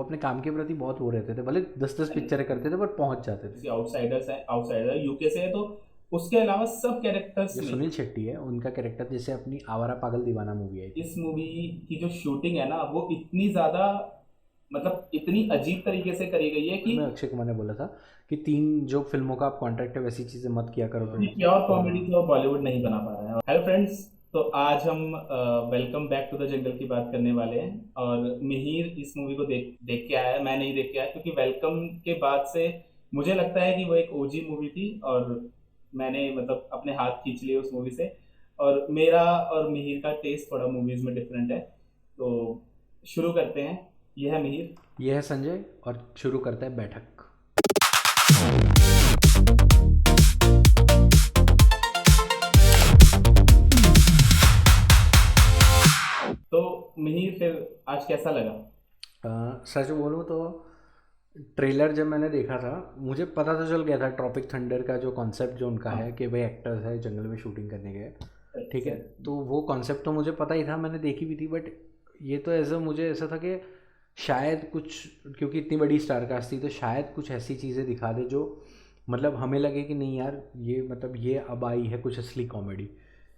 अपने काम के प्रति बहुत वो रहते थे, भले 10-10 पिक्चरें करते थे पर पहुंच जाते थे। आउटसाइडर्स है, आउटसाइडर यूके से है, तो उसके अलावा सब कैरेक्टर्स जो में सुनील शेट्टी है उनका कैरेक्टर, जैसे अपनी आवारा पागल दीवाना मूवी आई थी, इस मूवी की जो शूटिंग है ना वो इतनी ज्यादा, मतलब इतनी अजीब तरीके से करी गई है कि में अक्षय कुमार ने बोला था कि 3 जो फिल्मों का आप कॉन्ट्रैक्ट है वैसी चीज़ें मत किया करो प्रोड्यूसर। प्योर कॉमेडी हाँ। तो बॉलीवुड नहीं बना पा रहा है। हेलो फ्रेंड्स, तो आज हम welcome back to the jungle की बात करने वाले हैं। और मिहिर इस मूवी को देख देख के आया है, मैं नहीं देख के आया, क्योंकि वेलकम के बाद से मुझे लगता है कि वो एक ओजी मूवी थी और मैंने मतलब अपने हाथ खींच लिए उस मूवी से। और मेरा और मिहिर का टेस्ट थोड़ा मूवीज में डिफरेंट है, तो शुरू करते हैं। यह है मिहिर। ये है संजय और शुरू करता है बैठक। तो मिहिर, फिर आज कैसा लगा? सच बोलूँ तो ट्रेलर जब मैंने देखा था मुझे पता तो चल गया था ट्रॉपिक थंडर का जो कॉन्सेप्ट जो उनका हाँ, है कि भाई एक्टर्स है जंगल में शूटिंग करने गए, सही ठीक है। सही। तो वो कॉन्सेप्ट तो मुझे पता ही था, मैंने देखी भी थी, बट ये तो ऐसा मुझे ऐसा था कि शायद कुछ, क्योंकि इतनी बड़ी स्टार कास्ट थी तो शायद कुछ ऐसी चीज़ें दिखा दे जो मतलब हमें लगे कि नहीं यार ये मतलब ये अब आई है कुछ असली कॉमेडी।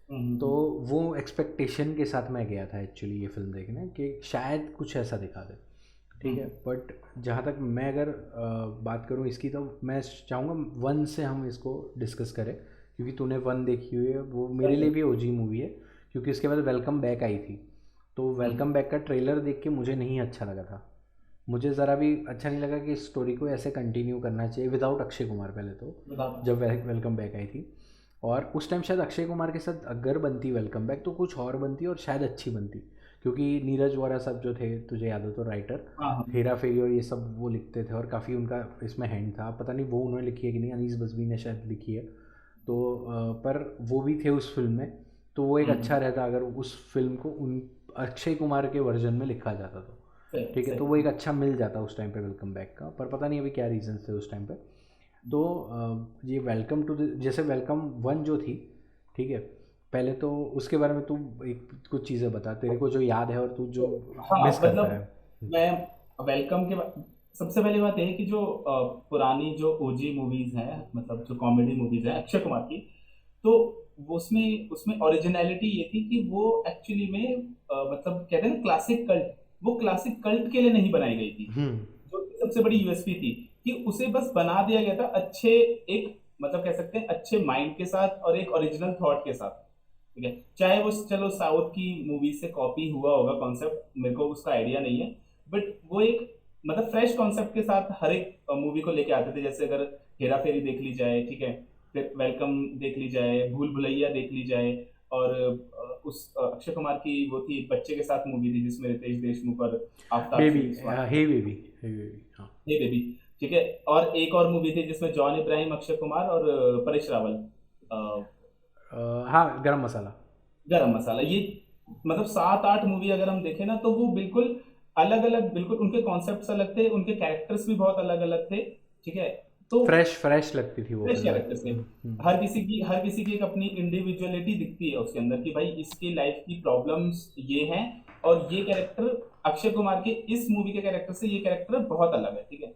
हम्म, हम्म, तो वो एक्सपेक्टेशन के साथ मैं गया था एक्चुअली ये फिल्म देखने कि शायद कुछ ऐसा दिखा दे, ठीक है। हम्म, बट जहाँ तक मैं अगर बात करूँ इसकी, तो मैं चाहूँगा वन से हम इसको डिस्कस करें, क्योंकि तूने वन देखी हुई है, वो मेरे लिए सही। भी ओजी मूवी है। क्योंकि उसके बाद वेलकम बैक आई थी, तो हम्म, वेलकम बैक का ट्रेलर देख के मुझे नहीं अच्छा लगा था। मुझे ज़रा भी अच्छा नहीं लगा कि इस स्टोरी को ऐसे कंटिन्यू करना चाहिए विदाउट अक्षय कुमार पहले तो, बताओ। जब वेलकम बैक आई थी। और उस टाइम शायद अक्षय कुमार के साथ अगर बनती वेलकम बैक तो कुछ और बनती और शायद अच्छी बनती, क्योंकि नीरज वोरा सब जो थे, तुझे याद हो तो, राइटर हाँ हाँ। हेरा फेरी और ये सब वो लिखते थे और काफ़ी उनका इसमें हैंड था। पता नहीं वो उन्होंने लिखी है कि नहीं, अनीस बज़मी ने शायद लिखी है। तो पर वो भी थे उस फिल्म में, तो वो एक अच्छा हम्म, रहता अगर उस फिल्म को उन अक्षय कुमार के वर्जन में लिखा जाता तो, सही ठीक है। तो वो सही। एक अच्छा मिल जाता उस टाइम पे वेलकम बैक का, पर पता नहीं अभी क्या रीजंस थे उस टाइम पे। तो ये वेलकम टू द, जैसे वेलकम वन जो थी, ठीक है, पहले तो उसके बारे में तू एक कुछ चीज़ें बता तेरे को जो याद है और तू जो तो हाँ, मिस करता है। मतलब मैं वेलकम के सबसे पहली बात यह है कि जो पुरानी जो ओजी मूवीज हैं, मतलब जो कॉमेडी मूवीज हैं अक्षय कुमार की, तो वो उसमें उसमें ओरिजिनलिटी ये थी कि वो एक्चुअली में मतलब कहते हैं ना क्लासिक कल्ट, वो क्लासिक कल्ट के लिए नहीं बनाई गई थी। हम्म। जो कि सबसे बड़ी यूएसपी थी कि उसे बस बना दिया गया था अच्छे, एक मतलब कह सकते हैं अच्छे माइंड के साथ और एक ओरिजिनल थॉट के साथ, ठीक है। चाहे वो चलो साउथ की मूवी से कॉपी हुआ होगा कॉन्सेप्ट, मेरे को उसका आइडिया नहीं है, बट वो एक मतलब फ्रेश कॉन्सेप्ट के साथ हर एक मूवी को लेके आते थे। जैसे अगर हेरा फेरी देख ली जाए, ठीक है, फिर वेलकम देख ली जाए, भूल भुलैया देख ली जाए, और उस अक्षय कुमार की वो थी बच्चे के साथ मूवी थी जिसमें रितेश देशमुख और आफ्ताब बेबी, फिल्म, हे बेबी, हे बेबी, हाँ। हे बेबी, ठीक है। और एक और मूवी थी जिसमें जॉन इब्राहिम, अक्षय कुमार और परेश रावल, हाँ, गरम मसाला। गरम मसाला। ये मतलब 7-8 मूवी अगर हम देखें ना, तो वो बिल्कुल अलग अलग, बिल्कुल उनके कॉन्सेप्ट्स अलग थे, उनके कैरेक्टर्स भी बहुत अलग अलग थे, ठीक है। तो फ्रेश फ्रेश लगती थी वो फ्रेश फिल्में। कैरेक्टर्स थे। हर किसी की एक अपनी इंडिविजुअलिटी दिखती है उसके अंदर कि भाई इसकी लाइफ की प्रॉब्लम्स ये हैं, और ये कैरेक्टर अक्षय कुमार के इस मूवी के कैरेक्टर से ये कैरेक्टर बहुत अलग है, ठीक है।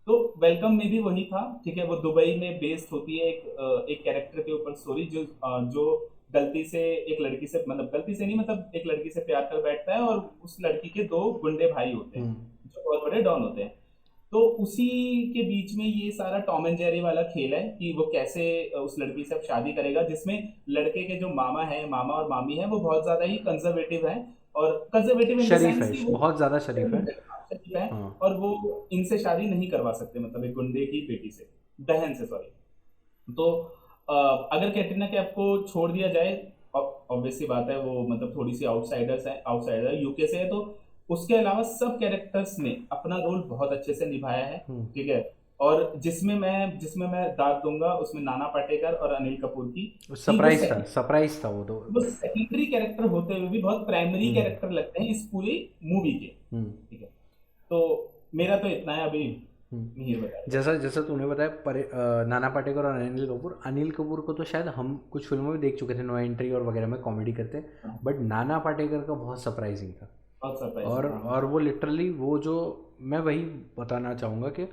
तो वेलकम में भी वही था, ठीक है। वो दुबई में बेस्ड होती है एक कैरेक्टर के ऊपर स्टोरी, जो गलती से एक लड़की से, मतलब गलती से नहीं, मतलब एक लड़की से प्यार कर बैठता है, और उस लड़की के दो गुंडे भाई होते हैं हम्म। जो बहुत बड़े डॉन होते हैं। तो उसी के बीच में ये सारा टॉम एंड जेरी वाला खेल है कि वो कैसे उस लड़की से अब शादी करेगा, जिसमें लड़के के जो मामा है, मामा और मामी है, वो बहुत ज्यादा ही कंजर्वेटिव है, और conservative in the Sharif sense है, कि वो बहुत ज़्यादा शरीफ है। शरीफ है, हाँ, शरीफ है। हाँ। और वो इनसे शादी नहीं करवा सकते, मतलब एक गुंडे की बेटी से, बहन से, सॉरी। तो अगर कैटरीना कैफ को छोड़ दिया जाए, ऑब्वियस सी बात है वो मतलब थोड़ी सी आउटसाइडर यूके से है, तो उसके अलावा सब कैरेक्टर्स ने अपना रोल बहुत अच्छे से निभाया है, हम्म। ठीक है। और जिसमें मैं दाद दूंगा उसमें नाना पाटेकर और अनिल कपूर की, कि सरप्राइज था वो तो। वो सेकेंडरी कैरेक्टर होते हुए भी बहुत प्राइमरी हम्म। कैरेक्टर लगते हैं इस पूरी मूवी के, हम्म। ठीक है। तो मेरा तो इतना है अभी। मिहिर हम्म। बताएगा। जैसा जैसा तूने बताया नाना पाटेकर और अनिल कपूर को तो शायद हम कुछ फिल्मों में देख चुके थे, नो एंट्री और वगैरह में कॉमेडी करते, हाँ, बट नाना पाटेकर का बहुत सरप्राइजिंग था। बहुत सरप्राइज था, हाँ। और वो लिटरली वो जो, मैं वही बताना चाहूँगा कि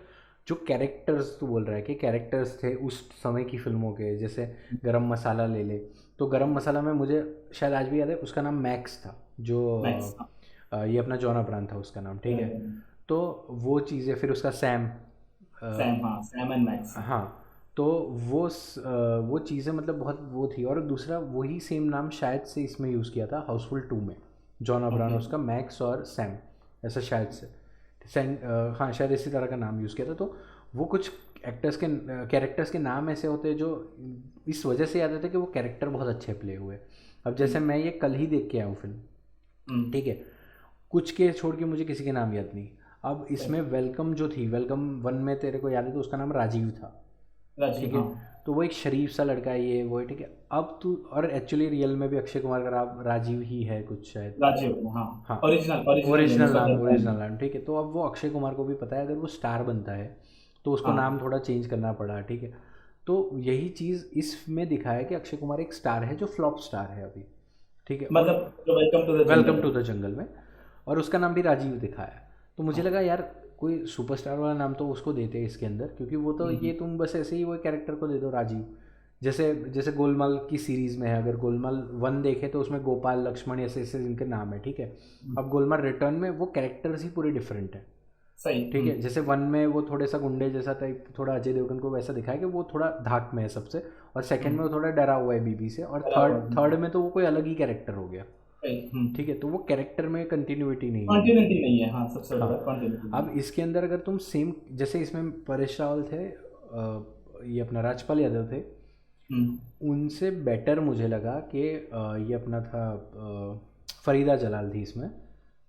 जो कैरेक्टर्स तू बोल रहा है कि कैरेक्टर्स थे उस समय की फिल्मों के, जैसे गरम मसाला ले ले, तो गरम मसाला में मुझे शायद आज भी याद है उसका नाम मैक्स था, जो मैक्स, हाँ। ये अपना जॉन अब्राहम था उसका नाम, ठीक है। सैम, तो वो चीज़ें, फिर उसका सैम, हाँ, सैम एंड मैक्स। हाँ। तो वो चीज़ें मतलब बहुत वो थी, और दूसरा वही सेम नाम शायद से इसमें यूज़ किया था हाउसफुल 2 में, जॉन अब्राहम ओके। उसका मैक्स और सैम, ऐसा शायद से हाँ शायद इसी तरह का नाम यूज़ किया था। तो वो कुछ एक्टर्स के कैरेक्टर्स के नाम ऐसे होते हैं जो इस वजह से याद आते हैं कि वो कैरेक्टर बहुत अच्छे प्ले हुए। अब जैसे मैं ये कल ही देख के आया हूँ फिल्म, हम्म। ठीक है, कुछ के छोड़ के मुझे किसी के नाम याद नहीं। अब इसमें वेलकम जो थी, वेलकम 1 में तेरे को याद है तो उसका नाम राजीव था, ठीक राजीव, है। हाँ। तो वो एक शरीफ सा लड़का है, ये वो है, ठीक है। अब तू, और एक्चुअली रियल में भी अक्षय कुमार का नाम राजीव ही है कुछ शायद। राजीव, हाँ। हाँ, ओरिजिनल ओरिजिनल नेम ओरिजिनल उसका नाम, पहचान ओरिजिनल है। नाम, ठीक है। तो अब वो अक्षय कुमार को भी पता है, अगर वो स्टार बनता है तो उसको नाम हाँ, थोड़ा चेंज करना पड़ा, ठीक है। तो यही चीज़ इसमें दिखाया है कि अक्षय कुमार एक स्टार है जो फ्लॉप स्टार है अभी, ठीक है। और मतलब जो welcome to the welcome jungle to है। द जंगल में, और उसका नाम भी राजीव दिखाया है। तो मुझे हाँ। लगा यार कोई सुपरस्टार वाला नाम तो उसको देते हैं इसके अंदर, क्योंकि वो तो, ये तुम बस ऐसे ही वो कैरेक्टर को दे दो राजीव। जैसे जैसे गोलमाल की सीरीज़ में है, अगर गोलमाल 1 देखे तो उसमें गोपाल, लक्ष्मण, ऐसे ऐसे इनके नाम है, ठीक है। हम्म, अब गोलमाल रिटर्न में वो कैरेक्टर्स ही पूरे डिफरेंट है, सही। ठीक है। जैसे 1 में वो थोड़े सा गुंडे जैसा टाइप, थोड़ा अजय देवगन को वैसा दिखाया कि वो थोड़ा धाक में है सबसे, और सेकंड में वो थोड़ा डरा हुआ है बीबी से, और करा हुआ थर्ड है, थर्ड में तो वो कोई अलग ही कैरेक्टर हो गया, सही। ठीक है। तो वो कैरेक्टर में कंटिन्यूटी नहीं हुई है। कंटिन्यूटी नहीं है, हाँ, सबसे बड़ी हाँ, बात कंटिन्यूटी नहीं अब है। इसके अंदर अगर तुम सेम, जैसे इसमें परेश रावल थे, ये अपना राजपाल यादव थे, हम्म। उनसे बेटर मुझे लगा कि ये अपना था फरीदा जलाल थी इसमें,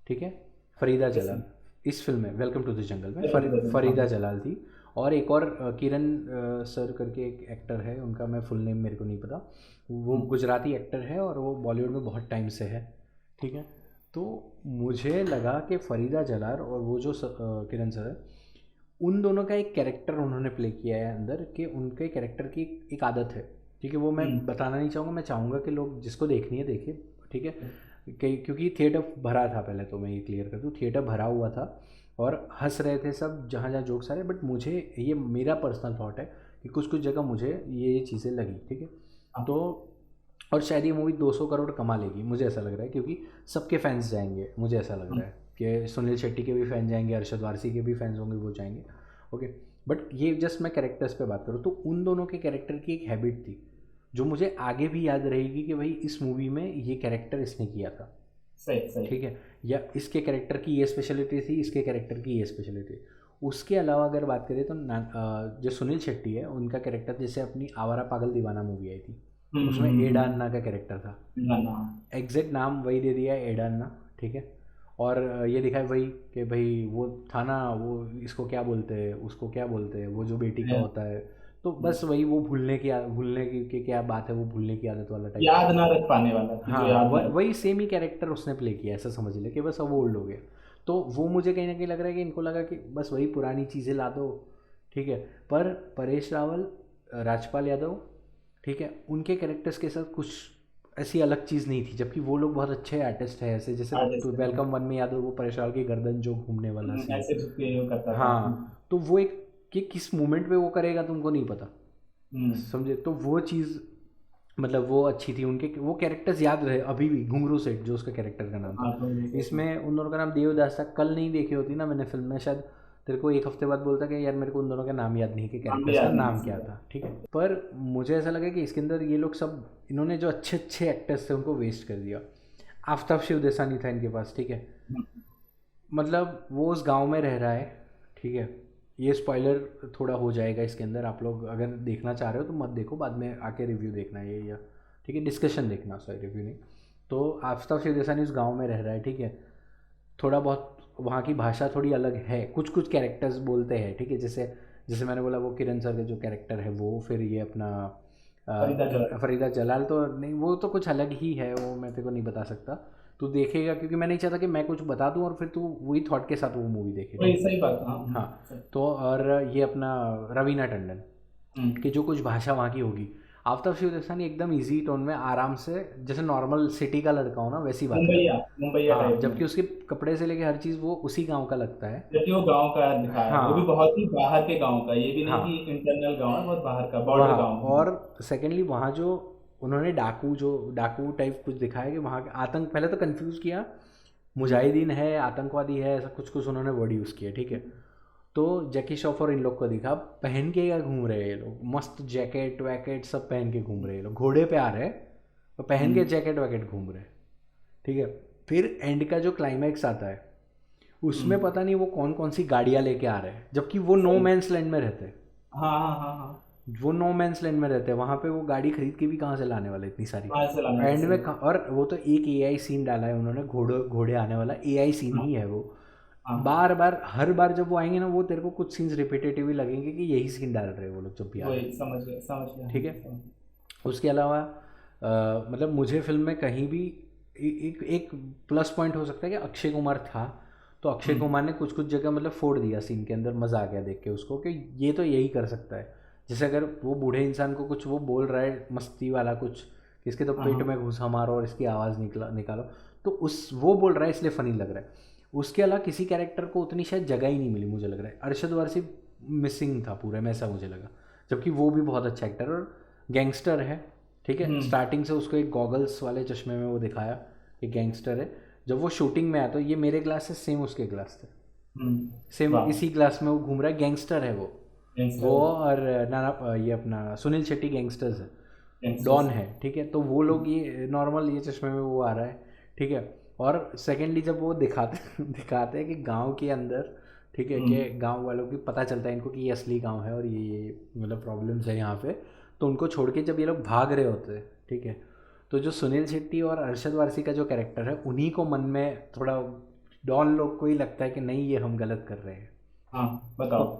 ठीक है। फरीदा जलाल किसमें? इस फिल्म में वेलकम टू द जंगल में welcome to the jungle, Farida हाँ। जलाल थी। और एक और किरण सर करके एक एक्टर है, उनका मैं फुल नेम मेरे को नहीं पता, वो हम्म, गुजराती एक्टर है और वो बॉलीवुड में बहुत टाइम से है, ठीक है। तो मुझे लगा कि फरीदा जलाल और वो जो किरण सर है, उन दोनों का एक कैरेक्टर उन्होंने प्ले किया है अंदर, कि उनके कैरेक्टर की एक आदत है, ठीक है। वो मैं हम्म, बताना नहीं चाहूँगा, मैं चाहूँगा कि लोग जिसको देखनी है देखे, ठीक है। क्योंकि थिएटर भरा था, पहले तो मैं ये क्लियर कर दूँ, थिएटर भरा हुआ था और हंस रहे थे सब, जहाँ जहाँ जोक्स आ रहे, बट मुझे, ये मेरा पर्सनल थॉट है कि कुछ कुछ जगह मुझे ये चीज़ें लगी, ठीक है। हाँ। तो और शायद ये मूवी 200 करोड़ कमा लेगी, मुझे ऐसा लग रहा है, क्योंकि सबके फैंस जाएंगे, मुझे ऐसा लग हम्म, रहा है कि सुनील शेट्टी के भी फैन जाएंगे, अरशद वारसी के भी फैंस होंगे, वो जाएंगे, ओके। बट ये जस्ट मैं कैरेक्टर्स पे बात करूँ तो उन दोनों के कैरेक्टर की एक हैबिट थी जो मुझे आगे भी याद रहेगी, कि भाई इस मूवी में ये कैरेक्टर इसने किया था, सही सही। ठीक है। या इसके कैरेक्टर की ये स्पेशलिटी थी, इसके कैरेक्टर की ये स्पेशलिटी। उसके अलावा अगर बात करें तो जो सुनील शेट्टी है उनका कैरेक्टर, जैसे अपनी आवारा पागल दीवाना मूवी आई थी, उसमें एडा अन्ना का कैरेक्टर था, गाना। एग्जैक्ट नाम वही दे दिया है, एडा अन्ना, ठीक है। और ये दिखा है वही कि भाई वो था ना, वो इसको क्या बोलते हैं, उसको क्या बोलते हैं, वो जो बेटी का होता है, तो बस वही वो भूलने की क्या बात है, वो भूलने की आदत वाला टाइप का। याद ना रख पाने वाला, कि जो हाँ, याद ना रख। वही सेम ही कैरेक्टर उसने प्ले किया, ऐसा समझ ले कि बस अब वो ओल्ड हो गया। तो वो मुझे कहीं ना कहीं लग रहा है कि इनको लगा कि बस वही पुरानी चीज़ें ला दो, ठीक है। पर परेश रावल, राजपाल यादव, ठीक है, उनके कैरेक्टर्स के साथ कुछ ऐसी अलग चीज़ नहीं थी, जबकि वो लोग बहुत अच्छे आर्टिस्ट हैं, ऐसे जैसे तो आर्टिस्ट है, हाँ। वेलकम 1 में याद हो वो परेश रावल की गर्दन जो घूमने वाला सीन, ऐसे झुक के वो करता था। हाँ। तो वो एक, कि किस मोमेंट पे वो करेगा तुमको नहीं पता, हम्म, समझे। तो वो चीज़ मतलब वो अच्छी थी, उनके वो कैरेक्टर्स याद रहे अभी भी। घुंगरू सेठ जो उसका कैरेक्टर का नाम हाँ, था, तो जैसे कि। इसमें उन दोनों का नाम देवदास था। कल नहीं देखी होती ना मैंने फिल्म में, शायद तेरे को एक हफ्ते बाद बोलता कि यार मेरे को उन दोनों का नाम याद नहीं कि नाम भी कैरेक्टर्स का याद नहीं नाम किसी क्या का। था, ठीक है। पर मुझे ऐसा लगा कि इसके अंदर ये लोग सब, इन्होंने जो अच्छे अच्छे एक्टर्स थे उनको वेस्ट कर दिया। आफ्ताब शिवदेसानी था इनके पास, ठीक है। हम्म, मतलब वो उस गांव में रह रहा है, ठीक है। ये स्पॉइलर थोड़ा हो जाएगा इसके अंदर, आप लोग अगर देखना चाह रहे हो तो मत देखो, बाद में आके रिव्यू देखना ये, या ठीक है, डिस्कशन देखना, सॉरी रिव्यू नहीं। तो आफ्ताब शिवदेसानी उस गांव में रह रहा है, ठीक है। थोड़ा बहुत वहाँ की भाषा थोड़ी अलग है, कुछ कुछ कैरेक्टर्स बोलते हैं, ठीक है। जैसे जैसे मैंने बोला वो किरण सर का जो कैरेक्टर है वो, फिर ये अपना फरीदा जलाल। फरीदा जलाल तो नहीं, वो तो कुछ अलग ही है, वो मैं तेरे को नहीं बता सकता। तू देखेगा, क्योंकि मैं नहीं चाहता कि मैं कुछ बता दूं और फिर तू वही थॉट के साथ वो मूवी देखे, वही ठीक है। सही बात, हाँ। हाँ, सही। तो और ये अपना रवीना टंडन हम्म, कि जो कुछ भाषा वहाँ की होगी, आफ्ताब शिवदसानी एकदम इजी टोन में आराम से, जैसे नॉर्मल सिटी का लड़का हो ना वैसी बात मुंबईया करता है। मुंबईया हाँ, टाइप में। जबकि उसके कपड़े से लेके हर चीज़ वो उसी गांव का लगता है। जबकि वो गांव का दिखाया है, वो भी हाँ। बहुत ही बाहर के गांव का, ये भी नहीं कि हाँ। इंटरनल गांव है, बहुत बाहर का बॉर्डर वहाँ, गांव। और सेकेंडली वहाँ जो उन्होंने डाकू टाइप कुछ दिखाया कि वहाँ के आतंक, पहले तो कंफ्यूज किया, मुजाहिदीन है आतंकवादी है ऐसा कुछ कुछ उन्होंने वर्ड यूज़ किया, ठीक है। तो जैकी श्रॉफ और इन लोग को दिखा पहन के क्या घूम रहे हैं ये लोग, मस्त जैकेट वैकेट सब पहन के घूम रहे हैं ये लोग, घोड़े पे आ रहे हैं और पहन के हम्म, जैकेट वैकेट घूम रहे हैं, ठीक है। फिर एंड का जो क्लाइमैक्स आता है उसमें हम्म, पता नहीं वो कौन कौन सी गाड़ियाँ लेके आ रहे हैं, जबकि वो नो सही। मैंस लैंड में रहते हैं। हाँ हाँ हाँ हाँ। वो नो मैंस लैंड में रहते हैं, वहाँ पे वो गाड़ी खरीद के भी कहाँ से लाने वाले इतनी सारी। कहाँ से लाने का, एंड में सही। और वो तो एक एआई सीन डाला है उन्होंने, घोड़े घोड़े आने वाला एआई सीन हाँ ही है वो। हाँ हाँ। बार बार हर बार जब वो आएंगे ना, वो तेरे को कुछ सीन्स रिपीटेटिव ही लगेंगे कि यही सीन डाल रहे हैं वो लोग जब भी आ रहे वही समझ गया, समझ गया, हैं, हाँ, ठीक है। समझ उसके अलावा मतलब मुझे फिल्म में कहीं भी एक एक प्लस पॉइंट हो सकता है कि अक्षय कुमार था, तो अक्षय गया। कुमार ने कुछ कुछ जगह मतलब फोड़ दिया सीन के अंदर, मज़ा आ गया देख के उसको कि ये तो यही कर सकता है। जैसे अगर वो बूढ़े इंसान को कुछ वो बोल रहा है मस्ती वाला कुछ कि इसके तो हाँ पेट हाँ। में घुसा मारो और इसकी आवाज़ निकालो, तो उस वो बोल रहा है इसलिए फ़नी लग रहा है। उसके अलावा किसी कैरेक्टर को उतनी शायद जगह ही नहीं मिली मुझे लग रहा है। अरशद वारसी मिसिंग था पूरे में, ऐसा मुझे लगा, जबकि वो भी बहुत अच्छा एक्टर और गैंगस्टर है, ठीक है। हम्म स्टार्टिंग से उसको एक गॉगल्स वाले चश्मे में वो दिखाया कि गैंगस्टर है। जब वो शूटिंग में आया तो ये मेरे ग्लास से सेम उसके ग्लास थे, सेम वाह। इसी ग्लास में वो घूम रहा है, गैंगस्टर है वो। गैंगस्टर। वो और नाना ये अपना सुनील शेट्टी गैंगस्टर्स है, गैंगस्टर डॉन से। है, ठीक है। तो वो लोग ये नॉर्मल ये चश्मे में वो आ रहा है, ठीक है। और सेकेंडली जब वो दिखाते दिखाते हैं कि गांव के अंदर, ठीक है, कि हम्म गांव वालों की पता चलता है इनको कि ये असली गांव है और ये मतलब प्रॉब्लम्स है यहाँ पे, तो उनको छोड़ के जब ये लोग भाग रहे होते हैं, ठीक है, तो जो सुनील शेट्टी और अरशद वारसी का जो कैरेक्टर है उन्हीं को मन में थोड़ा, डॉन लोग को ही लगता है कि नहीं ये हम गलत कर रहे हैं। हाँ, बताओ।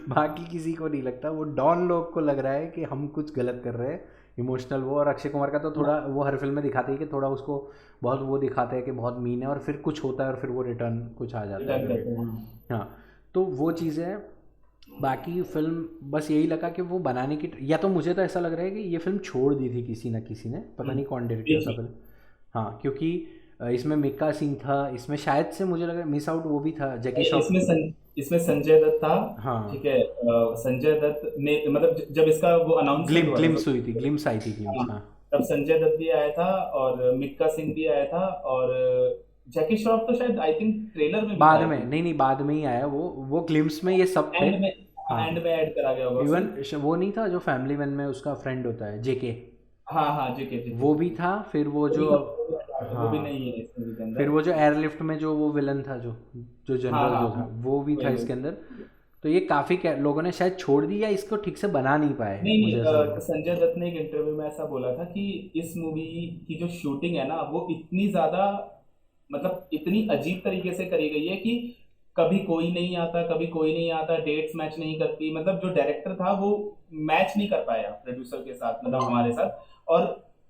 बाकी किसी को नहीं लगता, वो डॉन लोग को लग रहा है कि हम कुछ गलत कर रहे हैं। इमोशनल वो, और अक्षय कुमार का तो थोड़ा वो हर फिल्म में दिखाते ही कि थोड़ा उसको बहुत वो दिखाते हैं कि बहुत मीन है और फिर कुछ होता है और फिर वो रिटर्न कुछ आ जाता है रिटर्न करके। करते हैं, हाँ। हाँ, तो वो चीज़ें हैं। बाकी फिल्म बस यही लगा कि वो बनाने की, या तो मुझे तो ऐसा लग रहा है कि ये फिल्म छोड़ दी थी किसी ना किसी ने, पता हम्म, नहीं कौन डायरेक्टर बीच था में। फिल्म। हाँ, क्योंकि इसमें मिक्का सिंह था, इसमें शायद से मुझे लगा मिस आउट वो भी था, जैकी श्रॉफ। इसमें संजय दत्त था। ठीक हाँ, है, संजय दत्त ने मतलब जब इसका वो अनाउंसमेंट हुआ था तो, ग्लिम्स हुई थी, ग्लिम्स आई थी, हाँ, ग्लिम्स, हाँ। तब संजय दत्त भी आया था और मिक्का सिंह भी आया था, और जैकी श्रॉफ तो शायद आई थिंक ट्रेलर में भी था, बाद आई में, थिंक नहीं नहीं, बाद में ही आया वो ग्लिम्स में ये सब थे। एंड में। हाँ, एंड में ऐड करा गया होगा इवन उसे। वो नहीं था जो फैमिली मैन में उसका फ्रेंड होता है जेके, हाँ हाँ, जेके जेके वो भी जेके। था। फिर वो वो भी जो, वो भी hard है, वो भी नहीं हाँ, है इस मूवी के फिर अंदर। वो जो एयरलिफ्ट में जो वो विलन था, जो जो हाँ जनरल हाँ जो था हाँ, वो भी था वही इसके अंदर। वही। तो ये काफ़ी लोगों ने शायद छोड़ दिया, इसको ठीक से बना नहीं पाए, नहीं मुझे नहीं, ऐसा लगा। संजय दत्त ने एक इंटरव्यू में ऐसा बोला था कि इस मूवी की जो शूटिंग है ना, वो इतनी ज्यादा, मतलब इतनी अजीब तरीके से करी गई है कि कभी कोई नहीं आता, कभी कोई नहीं आता, डेट्स मैच नहीं करती, मतलब जो डायरेक्टर था वो मैच नहीं कर पाया प्रोड्यूसर के साथ, मतलब हमारे साथ। और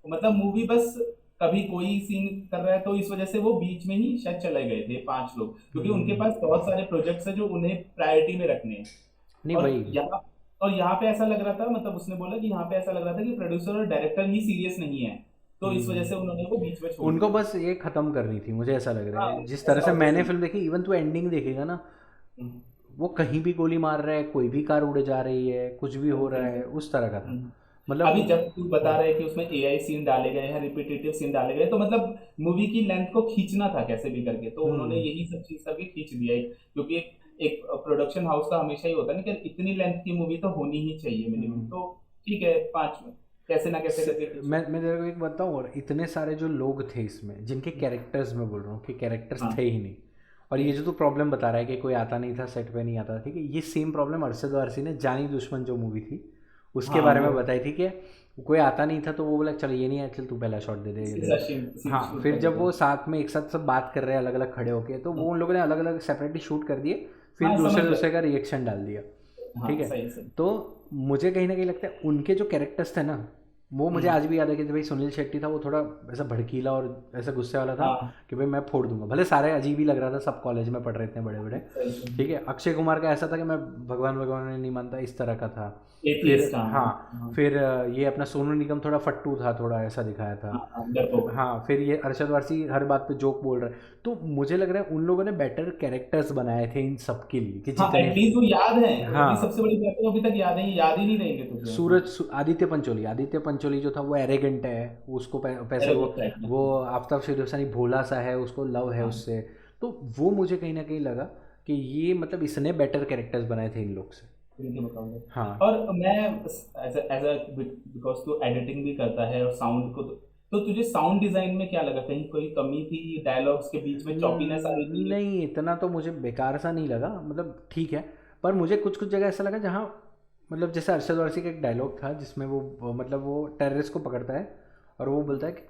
मतलब मूवी बस कभी कोई सीन कर रहा है तो इस वजह से वो बीच में ही शायद चले गए थे 5 लोग, क्योंकि उनके हम्म, पास बहुत सारे प्रोजेक्ट्स हैं जो उन्हें प्रायोरिटी में रखने हैं। नहीं और वही। यहाँ और यहाँ पे ऐसा लग रहा था, मतलब उसने बोला कि यहाँ पे ऐसा लग रहा था कि प्रोड्यूसर और डायरेक्टर ही सीरियस नहीं है, तो इस वजह से हम्म, उन्होंने वो बीच में छोड़ उनको दिया। बस ये ख़त्म करनी थी, मुझे ऐसा लग रहा हाँ, है जिस तरह ऐसा से हो मैंने गया। फिल्म देखी। इवन तू एंडिंग देखेगा ना, हम्म, वो कहीं भी गोली मार रहा है, कोई भी कार उड़ जा रही है, कुछ भी हो रहा सही है, सही। उस तरह का था। हम्म। मतलब अभी जब तू बता रहे कि उसमें एआई सीन डाले गए हैं, रिपीटेटिव सीन डाले गए, तो मतलब मूवी की लेंथ को खींचना था कैसे भी करके, तो उन्होंने हम्म, यही सब चीज करके खींच दिया। क्योंकि एक एक प्रोडक्शन हाउस का हमेशा ही होता है ना कि इतनी लेंथ की मूवी तो होनी ही चाहिए मिनिमम, हम्म। तो ठीक है, 5 में कैसे ना कैसे करके खींच लो। मैं तेरे को एक बताऊँ, और इतने सारे जो लोग थे इसमें जिनके कैरेक्टर्स, मैं बोल रहा हूँ कि कैरेक्टर्स हाँ थे ही नहीं। और ये जो तू प्रॉब्लम बता रहा है कि कोई आता नहीं था सेट पे, नहीं आता था, ठीक है, ये सेम प्रॉब्लम अरशद वारसी ने जानी दुश्मन जो मूवी थी उसके हाँ, बारे वो में बताई थी कि कोई आता नहीं था तो वो बोला चल ये नहीं है, चल तू पहला शॉट दे दे, ये इसके दे साथ दे। सीन हाँ, शूट फिर कर जब देते वो हैं। साथ में एक साथ सब बात कर रहे हैं अलग अलग खड़े होके, तो वो उन लोगों ने अलग अलग सेपरेटली शूट कर दिए, फिर हाँ, समझ दूसरे गया। दूसरे का रिएक्शन डाल दिया, हाँ, ठीक है। सही सही। तो मुझे कहीं ना कहीं लगता है उनके जो कैरेक्टर्स थे ना, वो मुझे आज भी याद है कि भाई सुनील शेट्टी था, वो थोड़ा ऐसा भड़कीला और ऐसा गुस्से वाला था हाँ कि भाई मैं फोड़ दूंगा, भले सारे अजीब ही लग रहा था, सब कॉलेज में पढ़ रहे थे बड़े बड़े। सही सही। ठीक है, अक्षय कुमार का ऐसा था कि मैं भगवान भगवान में नहीं मानता, इस तरह का था। फिर एथियस्ट, हाँ हाँ, हाँ फिर ये अपना सोनू निगम थोड़ा फट्टू था, थोड़ा ऐसा दिखाया था। हाँ हाँ, डरपोक। हाँ, फिर ये अरशद वारसी हर बात पे जोक बोल रहा है। तो मुझे लग रहा है उन लोगों ने बेटर कैरेक्टर्स बनाए थे इन सब के लिए कि हाँ जितने। एटलीस्ट वो याद है, एटलीस्ट हाँ, सबसे बड़ी बात है वो अभी तक याद है, ये याद ही नहीं रहेंगे तुझे, हाँ। आदित्य पंचोली जो था वो एरेगेंट है, उसको पैसे, अरे वो टाइप वो आफ्ताब शिरोसानी भोला सा है, उसको लव है हाँ उससे। तो वो मुझे कहीं ना कहीं लगा कि ये मतलब इसने बेटर कैरेक्टर्स बनाए थे इन लोग से। इनके मुकाबले। हाँ। और मैं एज अ बिकॉज तू एडिटिंग भी करता है और साउंड को तो तुझे साउंड डिजाइन में क्या लगा, कहीं कोई कमी थी, डायलॉग्स के बीच में चॉपीनेस आ रही थी? नहीं, इतना तो मुझे बेकार सा नहीं लगा, मतलब ठीक है। पर मुझे कुछ कुछ जगह ऐसा लगा जहाँ, मतलब जैसे अरशद वारसी का एक डायलॉग था जिसमें वो मतलब वो टेररिस्ट को पकड़ता है और वो बोलता है कि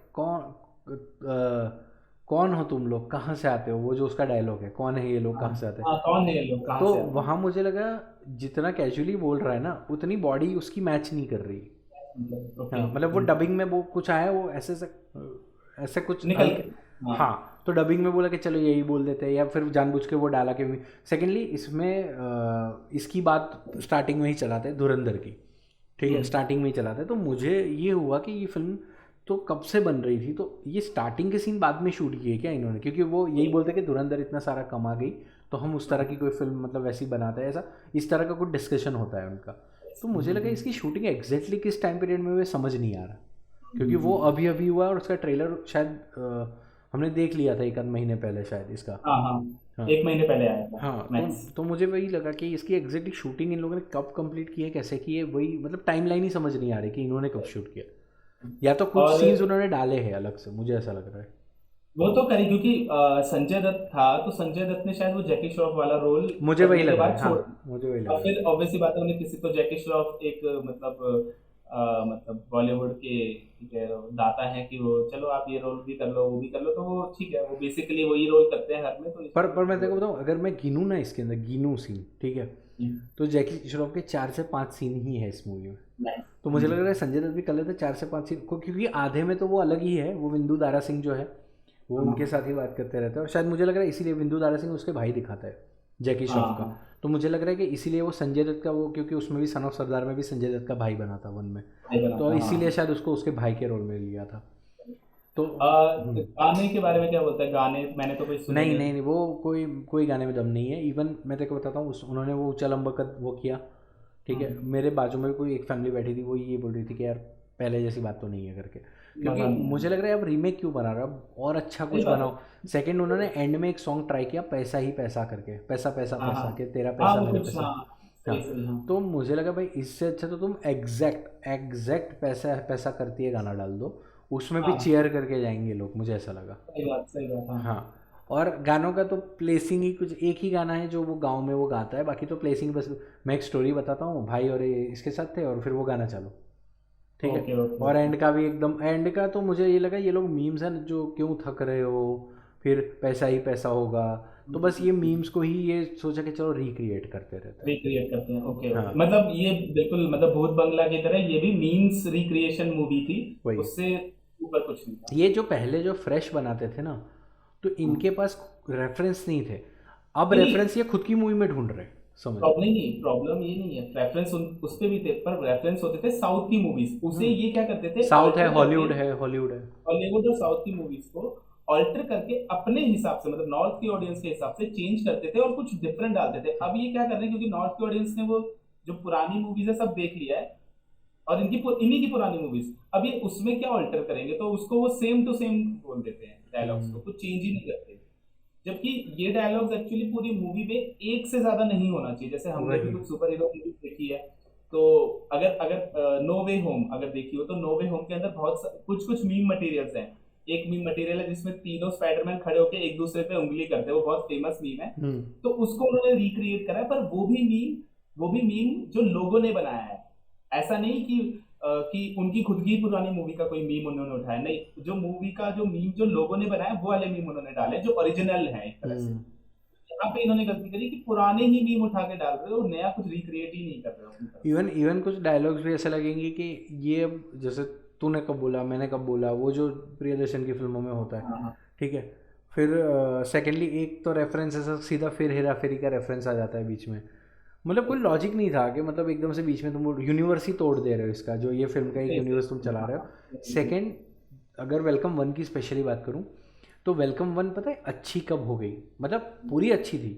कौन हो तुम लोग, कहाँ से आते हो, वो जो उसका डायलॉग है, कौन है ये लोग, हाँ कहाँ से आते हैं। हाँ, कौन है ये लोग, कहाँ तो से आते हैं? वहाँ मुझे लगा जितना कैजुअली बोल रहा है ना, उतनी बॉडी उसकी मैच नहीं कर रही। मतलब ओके। हाँ, मतलब वो डबिंग में वो कुछ आया, वो ऐसे ऐसे ऐसे कुछ निकल हल्के। के। हाँ हाँ, तो डबिंग में बोला कि चलो यही बोल देते हैं, या फिर जानबूझ के वो डाला कि सेकेंडली इसमें इसकी बात स्टार्टिंग में ही चलाते हैं धुरंधर की। ठीक है, स्टार्टिंग में ही चलाते हैं, तो मुझे ये हुआ कि ये फिल्म तो कब से बन रही थी, तो ये स्टार्टिंग के सीन बाद में शूट किए क्या इन्होंने, क्योंकि वो यही बोलते हैं कि धुरंधर इतना सारा कमा गई तो हम उस तरह की कोई फिल्म मतलब वैसी बनाते हैं, ऐसा इस तरह का कुछ डिस्कशन होता है उनका। तो मुझे लगा इसकी शूटिंग एग्जैक्टली किस टाइम पीरियड में हुए समझ नहीं आ रहा, क्योंकि वो अभी अभी हुआ और उसका ट्रेलर शायद हमने देख लिया था एक आध महीने पहले शायद इसका। हाँ हाँ, हाँ। 1 महीने पहले आया था हाँ, मैक्स। तो मुझे वही लगा कि इसकी एग्जैक्टली शूटिंग इन लोगों ने कब कंप्लीट की है, कैसे की है, वही मतलब टाइमलाइन ही समझ नहीं आ रही कि इन्होंने कब शूट किया, या तो कुछ और सीन्स उन्होंने डाले हैं अलग से, मुझे ऐसा लग रहा है। वो तो करी क्योंकि संजय दत्त था, तो संजय दत्त ने शायद वो जैकी श्रॉफ वाला रोल मुझे वही करने के लग रहा बाद है, छोड़। हाँ, मुझे वही लग और रहा है। फिर ऑब्वियसली बात है, उन्हें किसी तो जैकी श्रॉफ एक मतलब मतलब बॉलीवुड के ठीक है दाता है कि वो चलो आप ये रोल भी कर लो वो भी कर लो, तो वो ठीक है, वो बेसिकली वही रोल करते हैं हर में, तो पर मैं इसमें तेको बताऊँ, अगर मैं गिनूँ ना इसके अंदर गिनूँ सीन, ठीक है, तो जैकी श्रॉफ के 4 से 5 सीन ही है इस मूवी में। तो मुझे लग रहा है संजय दत्त भी कर लेते 4 से 5 सीन को, क्योंकि आधे में तो वो अलग ही है, वो विंदु दारा सिंह जो है वो उनके साथ ही बात करते रहते हैं, और शायद मुझे लग रहा है इसीलिए विंदु दारा सिंह उसके भाई दिखाता है जैकी हाँ श्रॉफ का। हाँ, तो मुझे लग रहा है कि इसीलिए वो संजय दत्त का वो, क्योंकि उसमें भी सन ऑफ सरदार में भी संजय दत्त का भाई बना था वन में, सही बना तो था, इसीलिए हाँ। शायद उसको उसके भाई के रोल में लिया था। तो गाने के बारे में क्या बोलता है, गाने मैंने तो कोई सुने नहीं नहीं। नहीं नहीं, वो कोई कोई गाने में दम नहीं है। इवन मैं तेरे को बताता हूँ, उन्होंने वो चल अम्बकत वो किया। ठीक है, हाँ, मेरे बाजू में भी कोई एक फैमिली बैठी थी, वो ये बोल रही थी कि यार पहले जैसी बात तो नहीं है करके, क्योंकि मजा नहीं मुझे आया। लग रहा है अब रीमेक क्यों बना रहा है, अब और अच्छा सही कुछ बात है। बनाओ। सेकंड, उन्होंने एंड में एक सॉन्ग ट्राई किया, पैसा ही पैसा करके, पैसा पैसा हाँ हाँ पैसा के तेरा हाँ, पैसा वो मेरा कुछ, पैसा। हाँ हाँ, सही सही, हाँ तो मुझे लगा भाई इससे अच्छा तो तुम एग्जैक्ट एग्जैक्ट पैसा पैसा करती है गाना डाल दो, उसमें भी हाँ, चेयर करके जाएंगे लोग, मुझे ऐसा लगा। सही बात, हाँ। हाँ, और गानों का तो प्लेसिंग ही कुछ एक ही गाना है जो वो गांव में वो गाता है, बाकी तो प्लेसिंग बस, मैं एक स्टोरी बताता हूँ, भाई और ये इसके साथ थे और फिर वो गाना चालू। ठीक है, ओके ओके और ओके। एंड का भी एकदम, एंड का तो मुझे ये लगा ये लोग मीम्स हैं जो क्यों थक रहे हो, फिर पैसा ही पैसा होगा, तो बस ये मीम्स को ही ये सोचा कि चलो रिक्रिएट करते रहते हैं। रिक्रिएट करते हैं, ओके ओके, हाँ, मतलब ये बिल्कुल मतलब भूत बंगला की तरह ये भी मीम्स रिक्रिएशन मूवी थी, वही। उससे ऊपर कुछ नहीं था। ये जो पहले जो फ्रेश बनाते थे ना, तो हाँ। इनके पास रेफरेंस नहीं थे, अब नहीं नहीं, रेफरेंस ये खुद की मूवी में ढूंढ रहे हैं, समझ लो। प्रॉब्लम नहीं, प्रॉब्लम ये नहीं है, रेफरेंस उस पे भी थे, पर रेफरेंस होते थे साउथ की मूवीज, उसे ये क्या करते थे, साउथ है, ऑल्टर करके हॉलीवुड है, हॉलीवुड है। हॉलीवुड और साउथ की मूवीज को ऑल्टर करके अपने हिसाब से, मतलब नॉर्थ की ऑडियंस के हिसाब से चेंज करते थे और कुछ डिफरेंट डालते थे। अब ये क्या कर रहे हैं, क्योंकि नॉर्थ की ऑडियंस ने वो जो पुरानी मूवीज है सब देख लिया है, और इन्हीं की पुरानी मूवीज, अब ये उसमें क्या ऑल्टर करेंगे, तो उसको वो सेम टू सेम बोल देते हैं डायलॉग्स को, कुछ चेंज ही नहीं करते। जबकि ये डायलॉग्स एक्चुअली पूरी मूवी में एक से ज्यादा नहीं होना चाहिए, जैसे हमने भी वही। कुछ सुपर हीरो मूवीज देखी है, तो अगर अगर नो वे होम अगर देखी हो, तो नो वे होम के अंदर कुछ कुछ मीम मटेरियल्स हैं। एक मीम मटेरियल है जिसमें तीनों स्पाइडरमैन खड़े होकर एक दूसरे पे उंगली करते हैं, वो बहुत फेमस मीम है, तो उसको उन्होंने रिक्रिएट करा है, पर वो भी मीम जो लोगों ने बनाया है, ऐसा नहीं कि उनकी खुद की पुरानी मूवी का कोई मीम उन्होंने उठाया, नहीं, जो मूवी का जो मीम जो लोगों ने बनाया वो वाले मीम उन्होंने डाले जो ओरिजिनल है एक तरह से। हम्म। यहाँ पे इन्होंने गलती करी कि पुराने ही मीम उठा के डाल रहे हो, नया कुछ रिक्रिएट ही नहीं कर रहे हो अपनी तरफ से। इवन इवन कुछ डायलॉग्स भी ऐसे लगेंगे कि ये अब जैसे तूने कब बोला, मैंने कब बोला, वो जो प्रियदर्शन की फिल्मों में होता है, हाँ हाँ। ठीक है। फिर सेकेंडली एक तो रेफरेंस ऐसा सीधा फिर हेरा फेरी का रेफरेंस आ जाता है बीच में। मतलब कोई लॉजिक नहीं था कि मतलब एकदम से बीच में तुम यूनिवर्स ही तोड़ दे रहे हो इसका, जो ये फिल्म का एक यूनिवर्स तुम चला रहे हो। सेकंड, अगर वेलकम वन की स्पेशली बात करूँ तो वेलकम वन पता है अच्छी कब हो गई, मतलब पूरी अच्छी थी,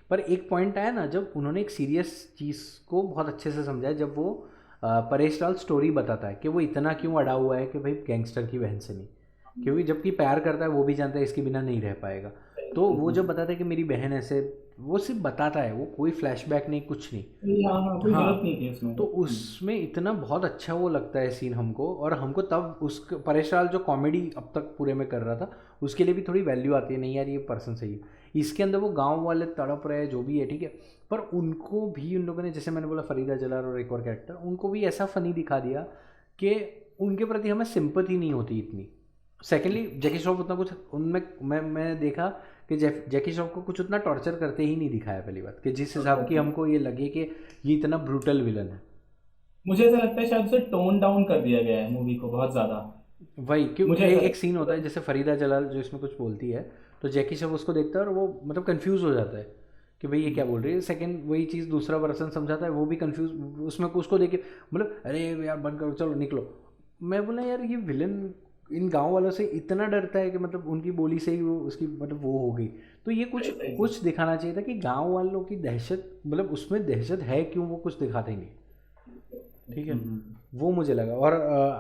पर एक पॉइंट आया ना जब उन्होंने एक सीरियस चीज़ को बहुत अच्छे से समझाया, जब वो परेश रावल स्टोरी बताता है कि वो इतना क्यों अड़ा हुआ है कि भाई गैंगस्टर की बहन से नहीं, क्योंकि जबकि प्यार करता है वो भी जानता है इसके बिना नहीं रह पाएगा। तो वो जब बताता है कि मेरी बहन ऐसे, वो सिर्फ बताता है, वो कोई फ्लैशबैक नहीं, कुछ नहीं। हाँ हाँ, कोई जरूरत हाँ, नहीं थी उसमें। तो उसमें इतना बहुत अच्छा वो लगता है सीन हमको, और हमको तब उस परेश रावल जो कॉमेडी अब तक पूरे में कर रहा था उसके लिए भी थोड़ी वैल्यू आती है, नहीं यार ये पर्सन सही है। इसके अंदर वो गांव वाले तड़प रहे जो भी है, ठीक है, पर उनको भी उन लोगों ने, जैसे मैंने बोला फरीदा जलाल और एक और कैरेक्टर, उनको भी ऐसा फनी दिखा दिया कि उनके प्रति हमें सिंपैथी नहीं होती इतनी। सेकेंडली जैकी श्रॉफ उतना कुछ उनमें, मैं देखा कि जैकी श्रॉफ को कुछ उतना टॉर्चर करते ही नहीं दिखाया पहली बात, कि जिस हिसाब की हमको ये लगे कि ये इतना ब्रूटल विलन है। मुझे ऐसा लगता है शायद उसे टोन डाउन कर दिया गया है मूवी को बहुत ज्यादा। वही क्यों मुझे ऐसा एक सीन होता लगता है जैसे फरीदा जलाल जो इसमें कुछ बोलती है, तो जैकी श्रॉफ उसको देखता है और वो मतलब कंफ्यूज हो जाता है कि भाई ये क्या बोल रही है। सेकंड वही चीज़ दूसरा पर्सन समझाता है, वो भी कंफ्यूज, उसमें उसको देख के मतलब अरे यार बंद करो चलो निकलो। मैं बोला यार ये विलन इन गांव वालों से इतना डरता है कि मतलब उनकी बोली से ही वो उसकी मतलब वो हो गई। तो ये कुछ है। कुछ दिखाना चाहिए था कि गांव वालों की दहशत, मतलब उसमें दहशत है क्यों, वो कुछ दिखाते ही नहीं, ठीक है। वो मुझे लगा। और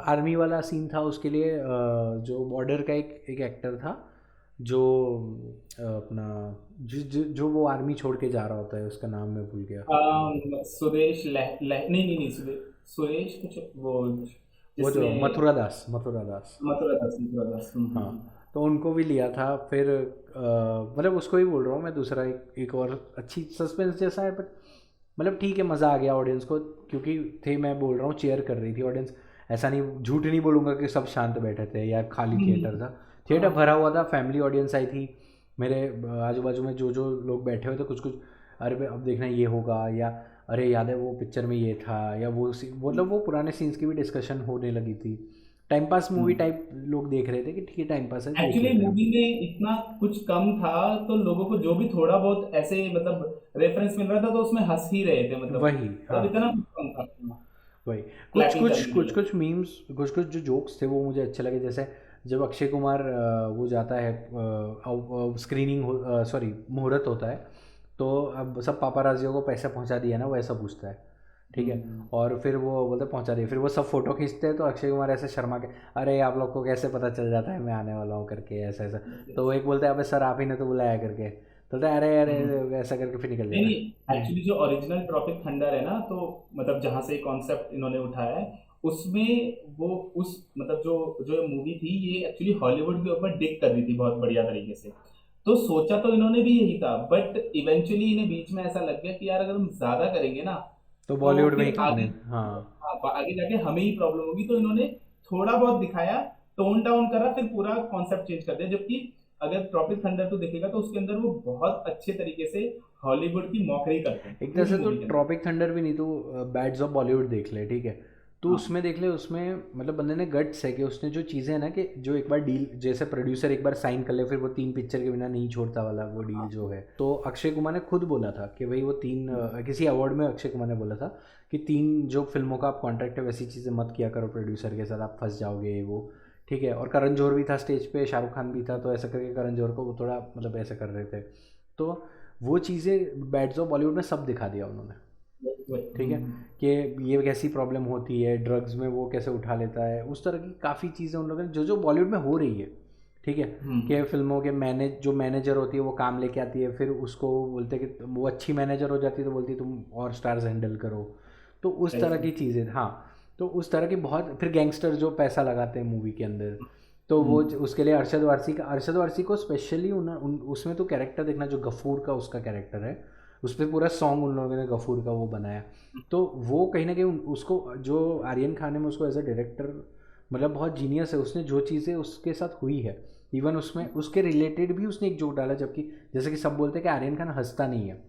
आर्मी वाला सीन था उसके लिए, जो बॉर्डर का एक एक्टर था जो अपना जो वो आर्मी छोड़ के जा रहा होता है, उसका नाम मैं भूल गया। सुरेश नहीं नहीं नहीं, सुरेश कुछ वो, वो जो जिसमें मथुरा दास, मथुरा दास। मथुरा दास, मथुरा दास। हाँ, तो उनको भी लिया था फिर। मतलब उसको ही बोल रहा हूँ मैं, दूसरा एक और अच्छी सस्पेंस जैसा है, बट मतलब ठीक है, मज़ा आ गया ऑडियंस को, क्योंकि थे, मैं बोल रहा हूँ चेयर कर रही थी ऑडियंस। ऐसा नहीं, झूठ नहीं बोलूँगा कि सब शांत बैठे थे या खाली थिएटर था, थिएटर हाँ, भरा हुआ था, फैमिली ऑडियंस आई थी। मेरे आजू बाजू में जो जो लोग बैठे हुए थे, कुछ कुछ अरे बे, अब देखना ये होगा, या अरे याद है वो पिक्चर में ये था, या वो मतलब वो पुराने सीन्स की भी डिस्कशन होने लगी थी। टाइम पास मूवी टाइप लोग देख रहे थे कि ठीक है टाइम पास है देख एक्चुअली लेते हैं। मूवी में इतना कुछ कम था, तो लोगों को जो भी थोड़ा बहुत ऐसे मतलब रेफरेंस मिल रहा था तो उसमें हंस ही रहे थे, वही, मतलब हाँ, इतना कुछ कम था। वही कुछ क्लैपिंग कुछ करने के कुछ लिए। कुछ मीम्स, कुछ कुछ जो जोक्स थे वो मुझे अच्छे लगे, जैसे जब अक्षय कुमार वो जाता है स्क्रीनिंग, सॉरी मुहूर्त होता है, तो अब सब पापाराजियों को पैसा पहुंचा दिया ना, वो ऐसा पूछता है, ठीक है। हम्म, और फिर वो बोलते पहुंचा दिया, फिर वो सब फोटो खींचते हैं, तो अक्षय कुमार ऐसे शर्मा के, अरे आप लोग को कैसे पता चल जाता है मैं आने वाला हूँ करके, ऐसा ऐसा। तो वो एक बोलता है अबे सर आप ही ने तो बुलाया करके, तो बोलता है अरे हम्म। अरे ऐसा करके फिर निकल नहीं जाता नहीं, है। एक्चुअली जो ओरिजिनल ट्रॉपिक थंडर है ना, तो मतलब जहां से कॉन्सेप्ट इन्होंने उठाया है, उसमें वो उस मतलब जो जो मूवी थी ये एक्चुअली हॉलीवुड के ऊपर डिग कर रही थी बहुत बढ़िया तरीके से। तो सोचा तो इन्होंने भी यही था, बट इवेंचुअली इन्हें बीच में ऐसा लग गया कि यार अगर हम ज्यादा करेंगे ना तो तो बॉलीवुड में ही फिर करने, आगे, हाँ। हाँ, आगे जाके हमें ही प्रॉब्लम होगी। तो इन्होंने थोड़ा बहुत दिखाया, टोन डाउन करा, फिर पूरा कॉन्सेप्ट चेंज कर दिया। जबकि अगर ट्रॉपिक थंडर तो देखेगा तो उसके अंदर वो बहुत अच्छे तरीके से हॉलीवुड की मॉकरी करते हैं एक तरह पूरी से तो मूवी के अंदर। ट्रॉपिक थंडर भी नहीं तो बैड्स ऑफ बॉलीवुड देख ले, ठीक है। तो हाँ उसमें देख ले, उसमें मतलब बंदे ने गट्स है कि उसने जो चीज़ें हैं ना, कि जो एक बार डील, जैसे प्रोड्यूसर एक बार साइन कर ले फिर वो 3 पिक्चर के बिना नहीं छोड़ता वाला वो डील जो है, तो अक्षय कुमार ने खुद बोला था कि भाई वो 3 किसी अवार्ड में अक्षय कुमार ने बोला था कि 3 जो फिल्मों का आप कॉन्ट्रैक्ट है वैसी चीज़ें मत किया करो प्रोड्यूसर के साथ, आप फंस जाओगे वो, ठीक है। और करण जौहर भी था स्टेज पे, शाहरुख खान भी था, तो ऐसा करके करण जौहर को वो थोड़ा मतलब ऐसा कर रहे थे। तो वो चीज़ें बैड्स ऑफ बॉलीवुड में सब दिखा दिया उन्होंने, ठीक है, कि ये कैसी प्रॉब्लम होती है ड्रग्स में, वो कैसे उठा लेता है, उस तरह की काफ़ी चीज़ें उन लोगों ने जो जो बॉलीवुड में हो रही है, ठीक है। कि फिल्मों के जो मैनेजर होती है वो काम लेके आती है, फिर उसको बोलते हैं कि वो अच्छी मैनेजर हो जाती है तो बोलती है तुम और स्टार्स हैंडल करो, तो उस तरह की चीज़ें, हाँ। तो उस तरह की बहुत, फिर गैंगस्टर जो पैसा लगाते हैं मूवी के अंदर, तो वो उसके लिए अरशद वारसी को स्पेशली उसमें तो कैरेक्टर देखना, जो गफूर का उसका कैरेक्टर है, उस पर पूरा सॉन्ग उन लोगों ने गफूर का वो बनाया। तो वो कहीं ना कहीं उसको, जो आर्यन खान है, मैं उसको एज अ डायरेक्टर मतलब बहुत जीनियस है, उसने जो चीज़ें उसके साथ हुई है, इवन उसमें उसके रिलेटेड भी उसने एक जोक डाला, जबकि जैसे कि सब बोलते हैं कि आर्यन खान हंसता नहीं है,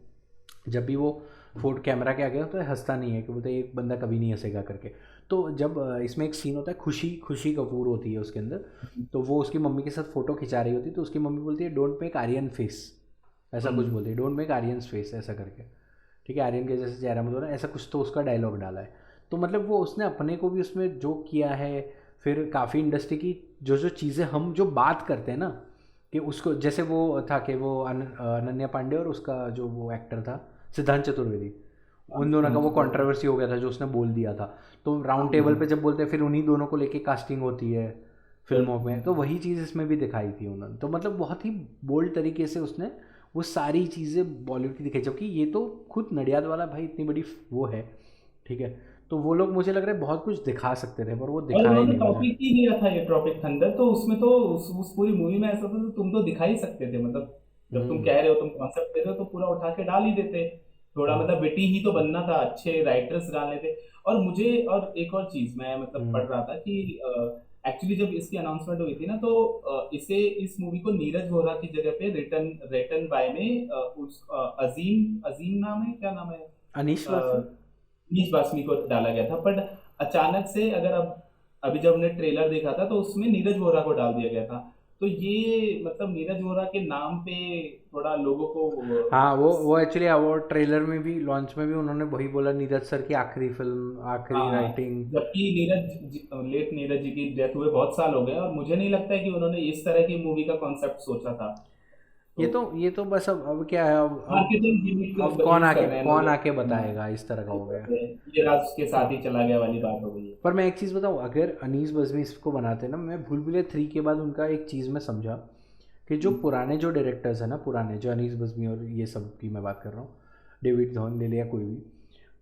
जब भी वो फोटो कैमरा के आगे होता है हंसता नहीं है, कि बोलते हैं एक बंदा कभी नहीं हंसेगा करके। तो जब इसमें एक सीन होता है, खुशी खुशी कपूर होती है उसके अंदर, तो वो उसकी मम्मी के साथ फ़ोटो खिंचा रही होती है, तो उसकी मम्मी बोलती है डोंट मेक आर्यन फेस, ऐसा कुछ बोलती है, डोंट मेक आर्यन फेस ऐसा करके, ठीक है, आर्यन के जैसे चेहरा मत होना, ऐसा कुछ तो उसका डायलॉग डाला है। तो मतलब वो उसने अपने को भी उसमें जो किया है, फिर काफ़ी इंडस्ट्री की जो जो चीज़ें हम जो बात करते हैं ना, कि उसको जैसे वो था कि वो अनन्या पांडे और उसका जो वो एक्टर था सिद्धांत चतुर्वेदी, उन दोनों का वो कंट्रोवर्सी हो गया था जो उसने बोल दिया था। तो राउंड टेबल पे जब बोलते हैं फिर उन्हीं दोनों को लेके कास्टिंग होती है फिल्मों में, तो वही चीज़ इसमें भी दिखाई थी उन्होंने। तो मतलब बहुत ही बोल्ड तरीके से उसने वो सारी चीज़ें बॉलीवुड की दिखाई, जबकि ये तो खुद नडियाद वाला भाई इतनी बड़ी वो है, ठीक है, तो वो लोग मुझे लग रहा है बहुत कुछ दिखा सकते थे पर वो और दिखाए उन्होंने नहीं मुझे। टॉपिक ही लिया था ये ट्रॉपिक थंडर, तो उसमें तो उस पूरी मूवी में ऐसा था तो तुम तो दिखा ही सकते थे, मतलब जब तुम हम्म। कह रहे हो, तुम कॉन्सेप्ट दे रहे हो तो पूरा उठा के डाल ही देते। थोड़ा हम्म। मतलब विटी ही तो बनना था, अच्छे राइटर्स डालने थे। और मुझे और एक और चीज मैं मतलब हम्म। पढ़ रहा था कि एक्चुअली जब इसकी अनाउंसमेंट हुई थी ना, तो इसे इस मूवी को नीरज वोरा की जगह पे रिटर्न रिटर्न बाय में अजीम अजीम नाम है, क्या नाम है, अनीश बाफी। मीश बासमी को डाला गया था। बट अचानक से अगर अब अभी जब हमने ट्रेलर देखा था तो उसमें नीरज वोरा को डाल दिया गया था। तो ये मतलब नीरज वोरा के नाम पे थोड़ा लोगों को हाँ, वो एक्चुअली वो ट्रेलर में भी लॉन्च में भी उन्होंने वही बोला, नीरज सर की आखिरी फिल्म, आखिरी हाँ, राइटिंग। जबकि लेट नीरज जी की डेथ हुए बहुत साल हो गए और मुझे नहीं लगता है कि उन्होंने इस तरह की मूवी का कॉन्सेप्ट सोचा था। ये तो तो ये तो बस अब क्या है, मार्केटिंग गिमिक अब यूज कर रहे हैं कौन लोग। आके हाँ, बताएगा, इस तरह का सही हो गया। बात है। ये राज के हाँ, साथ ही चला गया वाली बात हो गई है। पर मैं एक चीज़ बताऊँ, अगर अनीस बज़मी इसको बनाते ना, मैं भूल भुलैया 3 के बाद उनका एक चीज़ मैं समझा कि जो पुराने जो डायरेक्टर्स हैं ना, पुराने जो अनीस बज़मी और ये सब की मैं बात कर रहा हूँ, डेविड धॉन ले लिया कोई भी,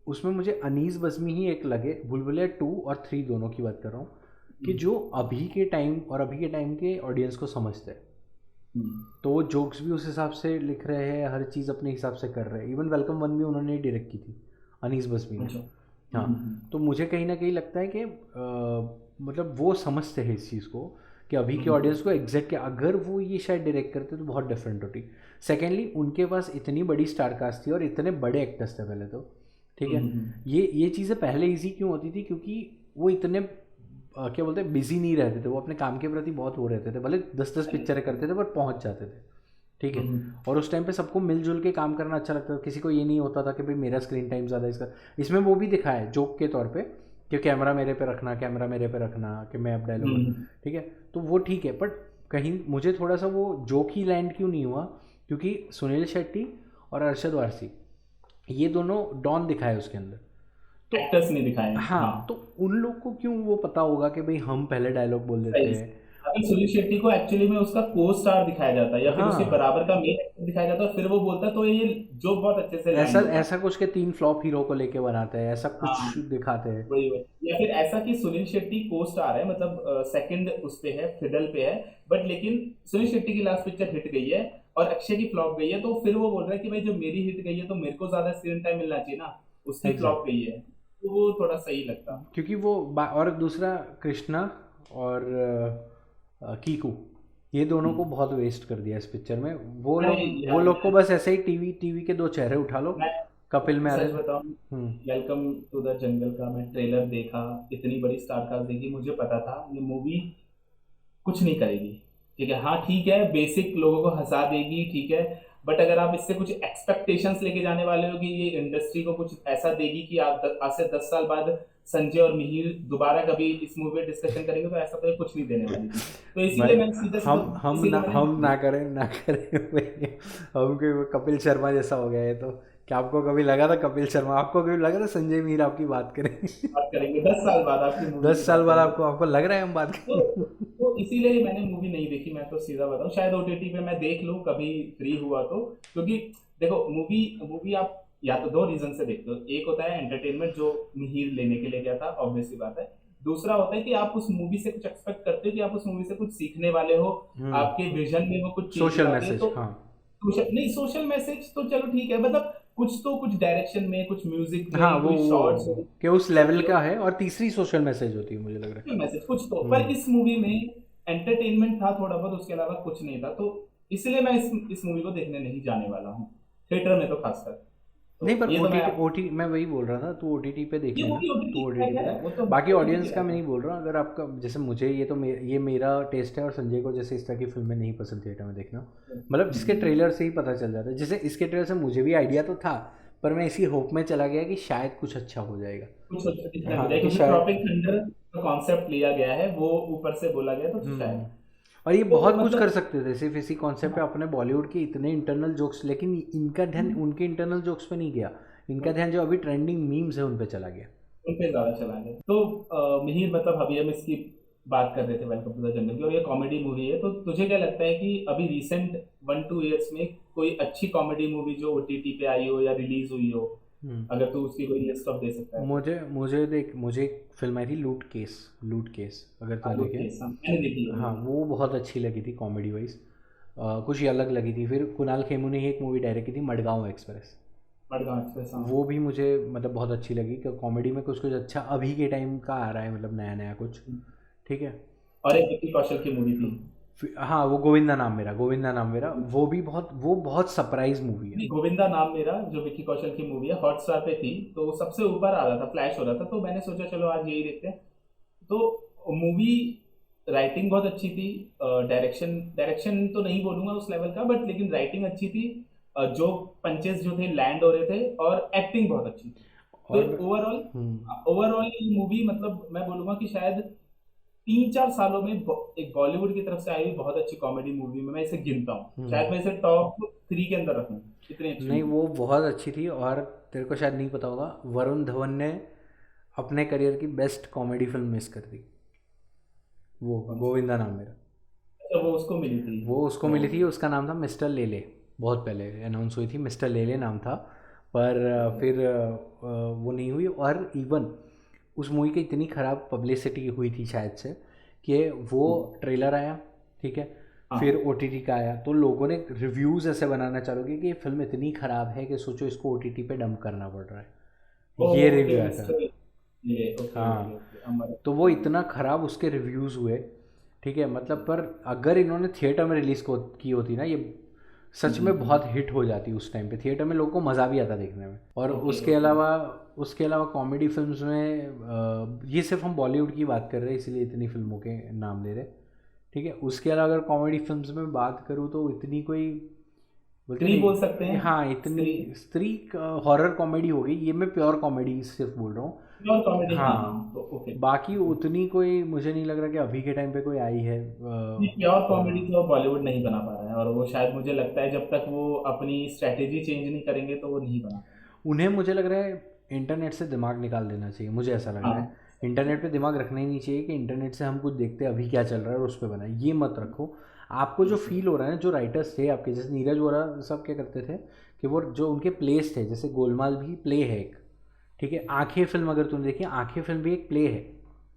उसमें मुझे अनीस बज़मी ही एक लगे, भूल भुलैया 2 और 3 दोनों की बात कर रहा हूँ, कि जो अभी के टाइम और अभी के टाइम के ऑडियंस को समझते हैं। हम्म, तो वो जोक्स भी उस हिसाब से लिख रहे हैं, हर चीज़ अपने हिसाब से कर रहे हैं। इवन वेलकम वन भी उन्होंने डायरेक्ट की थी, अनीस बज़मी ने। अच्छा। हाँ, तो मुझे कहीं न कहीं लगता है कि मतलब वो समझते हैं इस चीज़ को, कि अभी के हम्म, ऑडियंस को एग्जैक्ट क्या, अगर वो ये शायद डायरेक्ट करते तो बहुत डिफरेंट होती। सेकेंडली उनके पास इतनी बड़ी स्टार कास्ट थी और इतने बड़े एक्टर्स थे पहले तो, ठीक है। हम्म, ये चीज़ें पहले ईजी क्यों होती थी, क्योंकि वो इतने क्या बोलते हैं, बिजी नहीं रहते थे, वो अपने काम के प्रति बहुत हो रहते थे, भले 10-10 पिक्चरें करते थे पर पहुंच जाते थे, ठीक है। हम्म, और उस टाइम पे सबको मिलजुल के काम करना अच्छा लगता था, किसी को ये नहीं होता था कि भाई मेरा स्क्रीन टाइम ज़्यादा है इसका। इसमें वो भी दिखाया है जोक के तौर पे कि कैमरा मेरे पे रखना, कैमरा मेरे पे रखना, कि मैं अब डायलॉग, हम्म, ठीक है। तो वो ठीक है, बट कहीं मुझे थोड़ा सा वो जोक ही लैंड क्यों नहीं हुआ, क्योंकि सुनील शेट्टी और अरशद वारसी ये दोनों डॉन दिखाए उसके अंदर। तो एक्टर्स नहीं दिखाए हैं, हाँ। हाँ, तो उन लोग को क्यों वो पता होगा कि भाई हम पहले डायलॉग बोल देते सही। हैं। अगर सुनील शेट्टी को एक्चुअली में उसका को स्टार दिखाया जाता है या फिर उसके हाँ, बराबर का मेन एक्टर दिखाया जाता है, फिर वो बोलता है तो ये जो बहुत अच्छे से ऐसा लैंड होता। ऐसा कुछ के 3 फ्लॉप हीरो को लेके बनाते हैं, ऐसा हाँ, कुछ दिखाते हैं। वही वही, या फिर ऐसा कि सुनील शेट्टी को स्टार है, मतलब सेकंड उस पे है, फिडल पे है, बट लेकिन सुनील शेट्टी की लास्ट पिक्चर हिट गई है और अक्षय की फ्लॉप गई है, तो फिर वो बोल रहा है कि भाई जब मेरी हिट गई है तो मेरे को ज्यादा स्क्रीन टाइम मिलना चाहिए ना, उसकी फ्लॉप एग्जैक्ट, गई है, तो वो थोड़ा सही लगता। क्योंकि और दूसरा कृष्णा और कीकू, ये दोनों को हम्म। बहुत वेस्ट कर दिया इस पिक्चर में। मैं वो यार लोग को बस ऐसे ही टीवी टीवी के 2 चेहरे उठा लो, मैं कपिल में आ सच रहे। बताऊं, हम्म। वेलकम टू द जंगल का मैं ट्रेलर देखा, इतनी बड़ी स्टार कास्ट देखी, मुझे पता था ये मूवी कुछ नहीं करेगी। ठीक है, हाँ ठीक है, बेसिक लोगों को हंसा देगी, ठीक है, बट अगर आप इससे कुछ एक्सपेक्टेशंस लेके जाने वाले हो कि ये इंडस्ट्री को कुछ ऐसा देगी कि आप आज से 10 साल बाद संजय और मिहिर दोबारा कभी इस मूवी पे डिस्कशन करेंगे, तो ऐसा तो ये कुछ नहीं देने वाली थी। तो भाई, इसीलिए मैंने सीधा सीधा, इसीलिए मैंने हम ना करें ना करें भाई, हम कोई वो कपिल शर्मा जैसा हो गया है तो। क्या आपको कभी लगा था कपिल शर्मा, आपको कभी लगा था संजय मीर आपकी बात करेंगे? बात करेंगे 10 साल बाद आपकी मूवी की 10 साल बात बाद करेंगे। आपको आपको लग रहा है हम बात तो करेंगे? तो इसीलिए मैंने मूवी नहीं देखी, मैं तो सीधा बताऊं, शायद ओटीटी पे मैं देख लूं कभी फ्री हुआ तो। क्योंकि देखो, मूवी मूवी आप या तो दो रीजन से देखते हो, एक होता है एंटरटेनमेंट जो मिहिर लेने के लिए गया था, ऑब्वियसली बात है। दूसरा होता है कि आप उस मूवी से कुछ एक्सपेक्ट करते हो, कि आप उस मूवी से कुछ सीखने वाले हो, हम्म। आपके विजन में वो कुछ चेंजेस सोशल आती है, मैसेज, तो हाँ। नहीं, सोशल मैसेज तो चलो ठीक है, मतलब कुछ तो कुछ डायरेक्शन में, कुछ म्यूजिक हाँ, में, कोई शॉर्ट्स वो कि उस लेवल का है, और तीसरी सोशल मैसेज होती है मुझे लग रहा मैसेज कुछ तो, है। पर इस मूवी में एंटरटेनमेंट था थोड़ा बहुत, उसके अलावा कुछ नहीं था, तो इसलिए मैं इस मूवी को देखने नहीं जाने वाला हूँ, थिएटर में तो खासकर। नहीं, तो पर ये तो मैं ओटीटी मैं वही बोल रहा था, तू ओटीटी पे देख ये लेना। मूवी तू ओटीटी ओटीटी ट्रैक पे है, देख। वो तो बाकी ओटीटी ऑडियंस का ट्रैक मैं है। नहीं बोल रहा हूँ, अगर आपका जैसे मुझे ये मेरा टेस्ट है, और संजय को जैसे इस तरह की फिल्में नहीं पसंद थिएटर में देखना, मतलब जिसके ट्रेलर से ही पता चल जाता है। जैसे इसके ट्रेलर से मुझे भी आइडिया तो था, पर मैं इसी होप में चला गया कि शायद कुछ अच्छा हो जाएगा। कुछ डिफरेंट हो हाँ, जाए, कि क्योंकि शायद। ट्रॉपिक थंडर का कॉन्सेप्ट लिया गया है, वो ऊपर से बोला गया, तो शायद और ये तो बहुत कुछ कर मतलब सकते थे सिर्फ इसी कॉन्सेप्ट पे, हाँ, अपने बॉलीवुड के इतने इंटरनल जोक्स, लेकिन इनका ध्यान उनके इंटरनल जोक्स पे नहीं गया। इनका ध्यान जो अभी ट्रेंडिंग मीम्स है उन पे चला गया। उन पे ज्यादा चला गया। तो मिहिर, मतलब अभी हम इसकी बात कर रहे थे वेलकम टू द जंगल की, और ये कॉमेडी मूवी है, तो तुझे क्या लगता है कि अभी रिसेंट 1-2 ईयर्स में कोई अच्छी कॉमेडी मूवी जो ओटीटी पे आई हो या रिलीज हुई हो, हम्म। अगर तू उसकी कोई लिस्ट ऑफ दे सकता है तो? मुझे एक फिल्म आई थी, लूट केस, अगर तुमने आलू देखी के है। साथ मैंने देखी है हाँ, मूवी। वो बहुत अच्छी लगी थी कॉमेडी वाइज। कुछ ही अलग लगी थी। फिर कुणाल खेमू ने ही एक मूवी डायरेक्ट की थी, मडगांव एक्सप्रेस। मडगांव एक्सप्रेस, हाँ। वो भी मुझे मतलब बहुत अच्छी लगी, कि कॉमेडी में कुछ कुछ अच्छा अभी के टाइम का आ रहा है, मतलब नया नया कुछ। ठीक है। और एक विक्की कौशल की मूवी थी। हाँ, वो गोविंदा नाम मेरा, वो बहुत सरप्राइज मूवी है। नहीं, गोविंदा नाम मेरा जो विक्की कौशल की मूवी है, हॉटस्टार पे थी, तो सबसे ऊपर आ रहा था, फ्लैश हो रहा था, तो मैंने सोचा चलो आज यही देखते हैं। तो मूवी राइटिंग बहुत अच्छी थी, डायरेक्शन डायरेक्शन तो नहीं बोलूंगा उस लेवल का, बट लेकिन राइटिंग अच्छी थी, जो पंचेस जो थे लैंड हो रहे थे, और एक्टिंग बहुत अच्छी थी। तो और ओवरऑल हम्म ओवरऑल ये मूवी, मतलब मैं बोलूंगा कि शायद 3-4 सालों में एक बॉलीवुड की तरफ से आई हुई बहुत अच्छी कॉमेडी मूवी में मैं इसे गिनता हूँ, शायद हम्म मैं इसे टॉप 3 के अंदर रखूँ। इतनी अच्छी नहीं, मूवी। वो बहुत अच्छी थी। और तेरे को शायद नहीं पता होगा, वरुण धवन ने अपने करियर की बेस्ट कॉमेडी फिल्म मिस कर दी, वो कौन सी? गोविंदा नाम मेरा। अच्छा, वो उसको मिली थी। वो उसको मिली थी, उसका नाम था मिस्टर लेले। बहुत पहले अनाउंस हुई थी, मिस्टर लेले नाम था। पर फिर वो नहीं हुई। और इवन उस मूवी की इतनी ख़राब पब्लिसिटी हुई थी शायद से, कि वो ट्रेलर आया, ठीक है, फिर हाँ। ओटीटी का आया, तो लोगों ने रिव्यूज़ ऐसे बनाना चालू किए कि ये फिल्म इतनी ख़राब है कि सोचो इसको ओटीटी पे डंप करना पड़ रहा है। ये ओके, रिव्यू आया था। मिस्टर, ये ओके ओके हाँ, ओके, अमर। तो वो इतना ख़राब उसके रिव्यूज़ हुए। ठीक है, मतलब पर अगर इन्होंने थिएटर में रिलीज़ को की होती ना ये, सच में बहुत हिट हो जाती उस टाइम पे। थिएटर में लोगों को मज़ा भी आता देखने में। और ओके ओके। उसके अलावा कॉमेडी फिल्म्स में ये सिर्फ हम बॉलीवुड की बात कर रहे हैं इसलिए इतनी फिल्मों के नाम ले रहे। ठीक है, उसके अलावा अगर कॉमेडी फिल्म्स में बात करूँ तो इतनी कोई, बोलते स्त्री बोल सकते नहीं, हैं। हाँ, इतनी स्त्री। स्त्री हॉरर कॉमेडी हो गई, ये मैं प्योर कॉमेडी सिर्फ बोल रहा हूँ। प्योर कॉमेडी, हाँ हाँ, हाँ, तो ओके। बाकी उतनी कोई मुझे नहीं लग रहा कि अभी के टाइम पे कोई आई है। प्योर कॉमेडी हाँ, तो बॉलीवुड नहीं बना पा रहा है, और वो शायद मुझे लगता है जब तक वो अपनी स्ट्रेटेजी चेंज नहीं करेंगे तो वो नहीं बना पाएंगे। उन्हें मुझे लग रहा है इंटरनेट से दिमाग निकाल देना चाहिए, मुझे ऐसा लग रहा है। हाँ, इंटरनेट पे दिमाग रखना ही नहीं चाहिए कि इंटरनेट से हम कुछ देखते हैं अभी क्या चल रहा है और उस पर बनाए, ये मत रखो। आपको जो फील हो रहा है ना, जो राइटर्स थे आपके, जैसे नीरज वोरा सब क्या करते थे, कि वो जो उनके प्लेस थे, जैसे गोलमाल भी प्ले है एक। ठीक है, आंखें फिल्म अगर तुमने देखी, आंखें फिल्म भी एक प्ले है।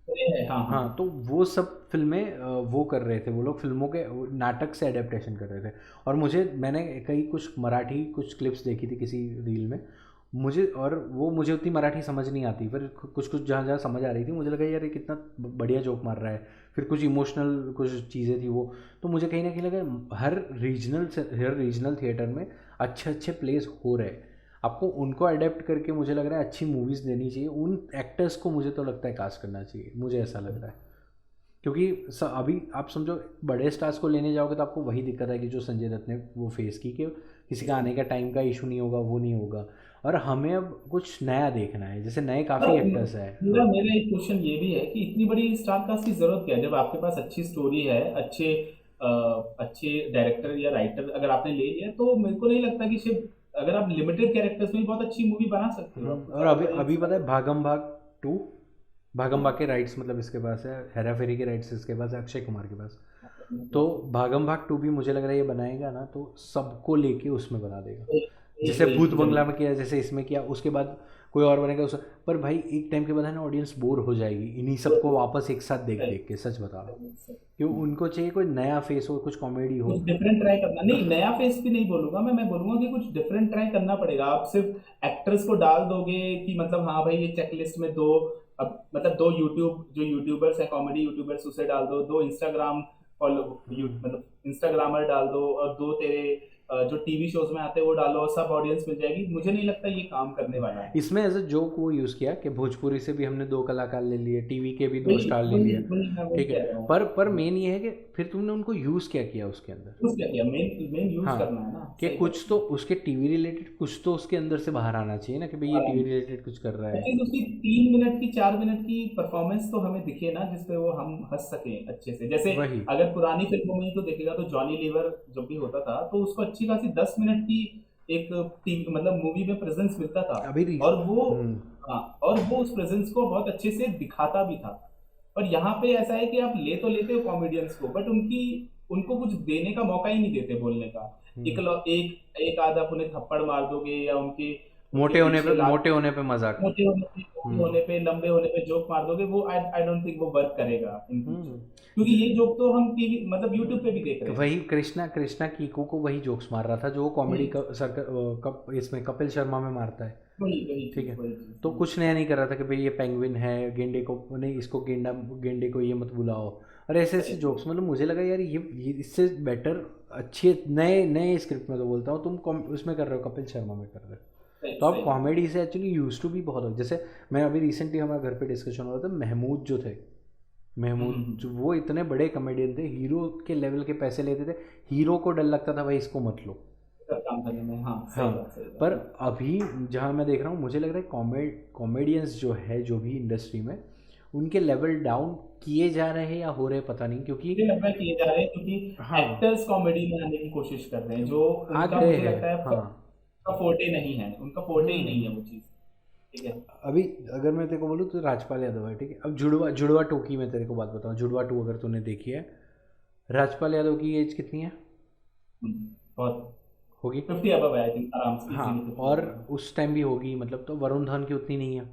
ये है, हाँ हाँ। हाँ, तो वो सब फिल्में वो कर रहे थे, वो लोग फिल्मों के नाटक से एडेप्टेशन कर रहे थे। और मैंने कई कुछ मराठी कुछ क्लिप्स देखी थी किसी रील में। मुझे उतनी मराठी समझ नहीं आती, फिर कुछ कुछ जहाँ जहाँ समझ आ रही थी, मुझे लगा यार ये कितना बढ़िया जोक मार रहा है। फिर कुछ इमोशनल कुछ चीज़ें थी वो। तो मुझे कहीं ना कहीं लगा हर रीजनल थिएटर में अच्छे अच्छे प्लेस हो रहे हैं। आपको उनको अडेप्ट करके मुझे लग रहा है अच्छी मूवीज़ देनी चाहिए, उन एक्टर्स को मुझे तो लगता है कास्ट करना चाहिए, मुझे ऐसा लग रहा है। क्योंकि अभी आप समझो, बड़े स्टार्स को लेने जाओगे तो आपको वही दिक्कत है कि जो संजय दत्त ने वो फेस की, कि किसी का आने का टाइम का इशू नहीं होगा, वो नहीं होगा। और हमें अब कुछ नया देखना है, जैसे नए काफ़ी और एक्टर्स हैं। मेरा हाँ। मेरा एक क्वेश्चन ये भी है कि इतनी बड़ी स्टार कास्ट की जरूरत क्या है, जब आपके पास अच्छी स्टोरी है, अ, अच्छे डायरेक्टर या राइटर अगर आपने ले लिया, तो मेरे को नहीं लगता कि सिर्फ अगर आप लिमिटेड कैरेक्टर्स में भी बहुत अच्छी मूवी बना सकते हो, आपको और ज्यादा अभी बजट अभी से पता है, बना। टू भागम भाग हाँ के राइट्स मतलब इसके पास है, हेरा फेरी के राइट्स इसके पास है, अक्षय कुमार के पास। तो मतलब भागम भाग टू भी मुझे लग रहा है ये बनाएगा ना तो सबको लेके उसमें बना देगा। जैसे वही भूत बंगला जल्दी। में किया, जैसे इसमें किया, उसके बाद कोई और बनेगा उस। पर भाई एक टाइम के बाद है ना, ऑडियंस बोर हो जाएगी इन्हीं सबको वापस एक साथ देख देख के, सच बता रहा हूँ। क्यों, उनको चाहिए कोई नया फेस हो, कुछ कॉमेडी हो। कुछ डिफरेंट ट्राई करना, नहीं नया फेस भी नहीं बोलूंगा मैं बोलूंगा कि कुछ डिफरेंट ट्राई करना पड़ेगा। आप सिर्फ एक्ट्रेस को डाल दोगे कि मतलब हाँ भाई ये चेकलिस्ट में दो, अब मतलब दो यूट्यूब जो यूट्यूबर्स हैं, कॉमेडी यूट्यूबर्स, उसे डाल दो, दो इंस्टाग्राम फॉलो, मतलब इंस्टाग्रामर डाल दो, और दो तेरे जो टीवी शोज में आते हैं वो डालो, सब ऑडियंस मिल जाएगी, मुझे नहीं लगता ये काम करने वाला है। इसमें एज अ जोक वो यूज़ किया कि भोजपुरी से भी हमने 2 कलाकार ले लिए, टीवी के भी 2 वही स्टार ले वही लिया, वही मैं वही ठीक है। कह रहा पर हूँ। मेन ये है कि फिर तुमने उनको यूज़ क्या किया उसके अंदर। यूज क्या किया, मेन मेन यूज हाँ, करना है ना, कि सही बात कुछ तो उसके टीवी रिलेटेड कुछ तो उसके अंदर से बाहर आना चाहिए ना, कि भाई ये है। टीवी रिलेटेड कुछ कर रहा है। एटलीस्ट उसकी 3 मिनट की 4 मिनट की परफॉर्मेंस तो हमें दिखे ना, जिसपे वो हम हंस सके अच्छे से। जैसे वही अगर पुरानी फिल्मों में ही तो देखेगा तो जॉनी लीवर जब भी होता था तो उसको अच्छी खासी 10 मिनट की एक टीवी मतलब मूवी में प्रेजेंस मिलता था। अभी और वो, हम्म। हाँ, और वो उस प्रेजेंस को बहुत अच्छे से दिखाता भी था। और यहाँ पे ऐसा है कि आप ले तो लेते हो कॉमेडियंस को, बट उनकी उनको कुछ देने का मौका ही नहीं देते बोलने का। हम्म। एक आध आप उन्हें थप्पड़ मार दोगे, या उनके उनके पीछे मोटे होने पे मजाक। मोटे हम्म। होने पे, लंबे होने पे जोक मार दोगे, वो आई आई डोंट थिंक वो वर्क करेगा इन फ्यूचर। हम्म। क्योंकि ये जोक तो हम टीवी मतलब यूट्यूब पे भी देख रहे हैं। वही कृष्णा कीको को वही जोक्स मार रहा था जो वो कॉमेडी वही इसमें कपिल शर्मा में मारता है, वही वही ठीक चीज है। वही चीज। तो कुछ नया नहीं कर रहा था कि भाई ये पेंगुइन है, गेंडे को नहीं, इसको गेंडे को ये मत बुलाओ, और ऐसे ऐसे सही जोक्स। मतलब मुझे लगा यार ये इससे बेटर अच्छे नए नए स्क्रिप्ट में तो बोलता हूँ तुम उसमें कर रहे हो, कपिल शर्मा में कर रहे हो। सही तो अब सही बात कॉमेडी से एक्चुअली यूज टू भी बहुत हो, जैसे मैं अभी रिसेंटली हमारे घर पे डिस्कशन हो रहा था, महमूद जो थे, है। महमूद जो वो इतने बड़े कॉमेडियन थे, हीरो के लेवल के पैसे लेते थे, हीरो को डर लगता था भाई इसको मत लो। सब काम करने में, हाँ हाँ, सही पर बात। अभी जहाँ मैं देख रहा हूँ मुझे लग रहा है कॉमेडियंस जो है जो भी इंडस्ट्री में, उनके लेवल डाउन किए जा रहे हैं या हो रहे पता नहीं, क्योंकि मुझे लग रहा है किए जा रहे हैं, क्योंकि हाँ एक्टर्स कॉमेडी में आने की कोशिश कर रहे हैं, जो आ उनका गए मुझे हैं। लगता है हाँ। उनका फोर्टे नहीं है, उनका फोर्टे ही नहीं हम्म। है वो चीज। ठीक है। अभी अगर मैं तेरे को बोलूँ तो राजपाल यादव है, ठीक है। अब जुड़वा जुड़वा टू की मैं तेरे को बात बताऊँ, जुड़वा टू अगर तूने देखी है, राजपाल यादव की एज कितनी है बहुत होगी। 50 अबव है आई थिंक, आराम से हाँ, इजीली 50 और अबव है। उस टाइम भी होगी, मतलब तो वरुण धवन की उतनी नहीं है।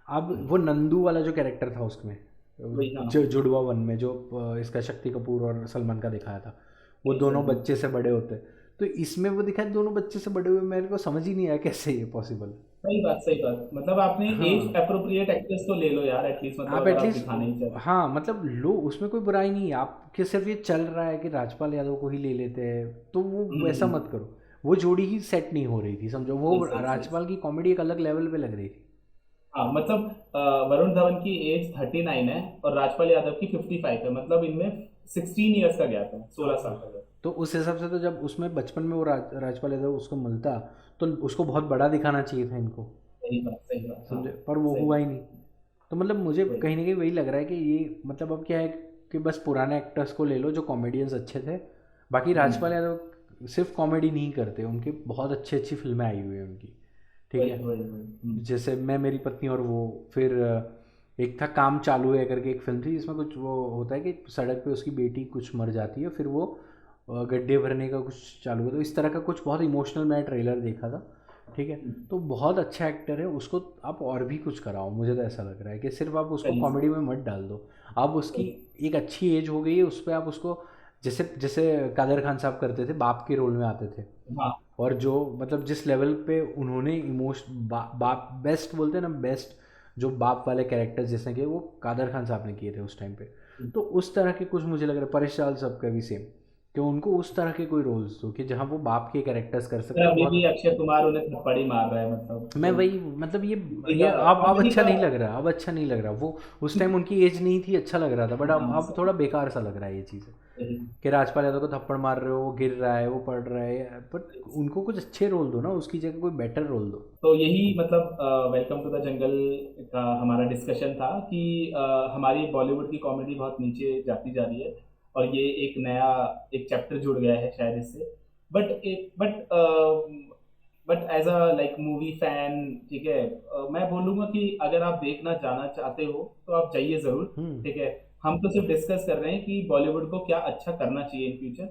अब वो नंदू वाला जो कैरेक्टर था उसमें, वही, हाँ। जो जुड़वा वन में जो इसका शक्ति कपूर और सलमान का दिखाया था, वो सही दोनों सही हाँ। बच्चे से बड़े होते, तो इसमें वो दिखाया दोनों बच्चे से बड़े हुए, मेरे को समझ ही नहीं आया कैसे ये पॉसिबल है। सही बात, मतलब आपने एज हाँ, अप्रोप्रिएट एक्टर्स तो ले लो यार एटलीस्ट, मतलब आप अगर आप एटलीस्ट, दिखाना ही चाहते हाँ मतलब लो, उसमें कोई बुराई नहीं है, आपके सिर्फ ये चल रहा है कि राजपाल यादव को ही ले लेते हैं, तो वो हो। वैसा मत करो। वो जोड़ी ही सेट नहीं हो रही थी, समझो, वो सही। राजपाल की कॉमेडी एक अलग लेवल पे लग रही थी। हाँ मतलब वरुण धवन की एज 39 है और राजपाल यादव की 55 है, मतलब इनमें 16 ईयर्स का गैप है, 16 साल का गैप। तो उस हिसाब से तो जब उसमें बचपन में वो राजपाल यादव उसको मिलता, तो उसको बहुत बड़ा दिखाना चाहिए था इनको, सही बात, हाँ। समझे, पर वो सही हुआ ही बात। नहीं। तो मतलब मुझे वही। कहीं ना कहीं वही लग रहा है कि ये मतलब अब क्या है कि बस पुराने एक्टर्स को ले लो जो कॉमेडियंस अच्छे थे। बाकी राजपाल यादव सिर्फ कॉमेडी नहीं करते, उनकी बहुत अच्छी अच्छी फिल्में आई हुई हैं उनकी, ठीक वही है। वही वही जैसे मैं मेरी पत्नी और वो, फिर एक था काम चालू है करके एक फिल्म थी, जिसमें कुछ वो होता है कि सड़क पे उसकी बेटी कुछ मर जाती है, फिर वो गड्ढे भरने का कुछ चालू है, तो इस तरह का कुछ बहुत इमोशनल मैं ट्रेलर देखा था, ठीक है। तो बहुत अच्छा एक्टर है, उसको आप और भी कुछ कराओ, मुझे तो ऐसा लग रहा है कि सिर्फ आप उसको सही कॉमेडी में मत डाल दो। आप उसकी सही। एक अच्छी एज हो गई है, उस पर आप उसको, जैसे जैसे कादर खान साहब करते थे, बाप के रोल में आते थे, हाँ और जो मतलब जिस लेवल पे उन्होंने बाप बेस्ट बोलते हैं ना, बेस्ट जो बाप वाले कैरेक्टर्स जैसे कि वो कादर खान साहब ने किए थे उस टाइम पे, तो उस तरह के कुछ मुझे लग रहा है, परेश रावल साहब का भी सेम, कि उनको उस तरह के कोई रोल्स दो कि जहाँ वो बाप के कैरेक्टर्स कर पर सकते हैं अभी भी बहुत। अक्षय कुमार उन्हें थप्पड़ ही मार रहा है, मतलब मैं तो वही मतलब ये कॉमेडी अब का। अच्छा नहीं लग रहा, अब अच्छा नहीं लग रहा वो। उस टाइम उनकी एज नहीं थी, अच्छा लग रहा था, बट हाँ अब थोड़ा बेकार सा लग रहा है ये चीज़, सही कि राजपाल यादव को थप्पड़ मार रहे हो, वो गिर रहा है, वो पड़ रहा है, बट सही। उनको कुछ अच्छे रोल दो ना, उसकी जगह कोई बेटर रोल दो। तो यही मतलब वेलकम टू द जंगल का हमारा डिस्कशन था कि हमारी बॉलीवुड की कॉमेडी बहुत नीचे जाती जा रही है, और ये एक नया एक चैप्टर जुड़ गया है शायद इससे। But but but as a like movie fan, ठीक है, मैं बोलूँगा कि अगर आप देखना जाना चाहते हो तो आप जाइए ज़रूर। हम्म। ठीक है। हम तो सिर्फ डिस्कस कर रहे हैं कि बॉलीवुड को क्या अच्छा करना चाहिए इन फ्यूचर।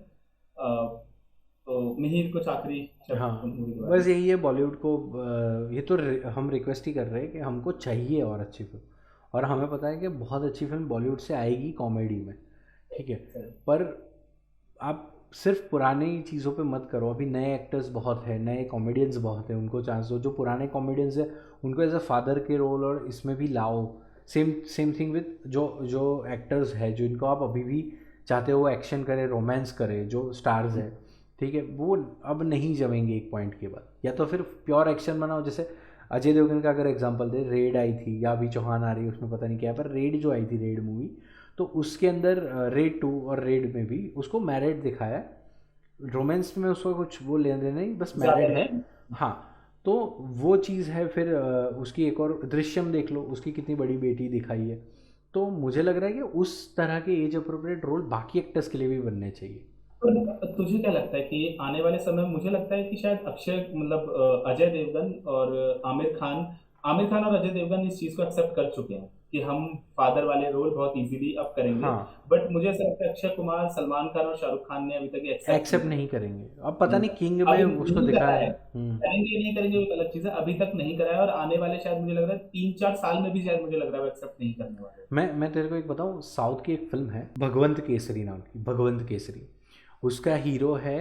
तो मिहिर कुछ आखिरी शब्द हाँ, मूवी के बारे बस में। यही है बॉलीवुड को, ये तो हम रिक्वेस्ट ही कर रहे हैं कि हमको चाहिए और अच्छी फिल्म, और हमें पता है कि बहुत अच्छी फिल्म बॉलीवुड से आएगी कॉमेडी में, ठीक है। सही। पर आप सिर्फ पुरानी चीज़ों पे मत करो, अभी नए एक्टर्स बहुत हैं, नए कॉमेडियंस बहुत हैं, उनको चांस दो। जो पुराने कॉमेडियंस हैं उनको एज अ फादर के रोल और इसमें भी लाओ। सेम सेम थिंग विद जो जो एक्टर्स हैं जो इनको आप अभी भी चाहते हो एक्शन करे, रोमांस करे, जो स्टार्स हैं, ठीक है, वो अब नहीं जमेंगे एक पॉइंट के बाद। या तो फिर प्योर एक्शन बनाओ, जैसे अजय देवगन का अगर एग्जांपल दे, रेड आई थी या अभी चौहान आ रही है उसमें पता नहीं क्या है, पर रेड जो आई थी, रेड मूवी, तो उसके अंदर रेड 2 और रेड में भी उसको मैरिड दिखाया है, रोमांस में उसको कुछ वो लेने देना नहीं, बस ज्यादा मैरिड है। नहीं। हाँ, तो वो चीज़ है। फिर उसकी एक और दृश्यम देख लो, उसकी कितनी बड़ी बेटी दिखाई है। तो मुझे लग रहा है कि उस तरह के एज अप्रोप्रिएट रोल बाकी एक्टर्स के लिए भी बनने चाहिए। तो तुझे क्या लगता है कि आने वाले समय में, मुझे लगता है कि शायद अक्षय मतलब अजय देवगन और आमिर खान और अजय देवगन इस चीज को एक्सेप्ट कर चुके हैं कि हम फादर वाले रोल बहुत इजीली अब करेंगे। हाँ, बट मुझे ऐसा लगता है अक्षय कुमार, सलमान खान और शाहरुख खान ने अभी तक एक्सेप्ट नहीं एक्सेप्ट नहीं करा। करेंगे। अब पता नहीं नहीं किंग करा, में अभी उसको नहीं करा दिखाया है। है। करेंगे नहीं करेंगे वो एक अलग चीज है, अभी तक नहीं करा है, और आने वाले शायद मुझे लग रहा है 3-4 साल में भी शायद मुझे लग रहा है वो एक्सेप्ट नहीं करने वाले। मैं तेरे को एक बताऊं, साउथ की एक फिल्म है भगवंत केसरी नाम की, भगवंत केसरी। उसका हीरो है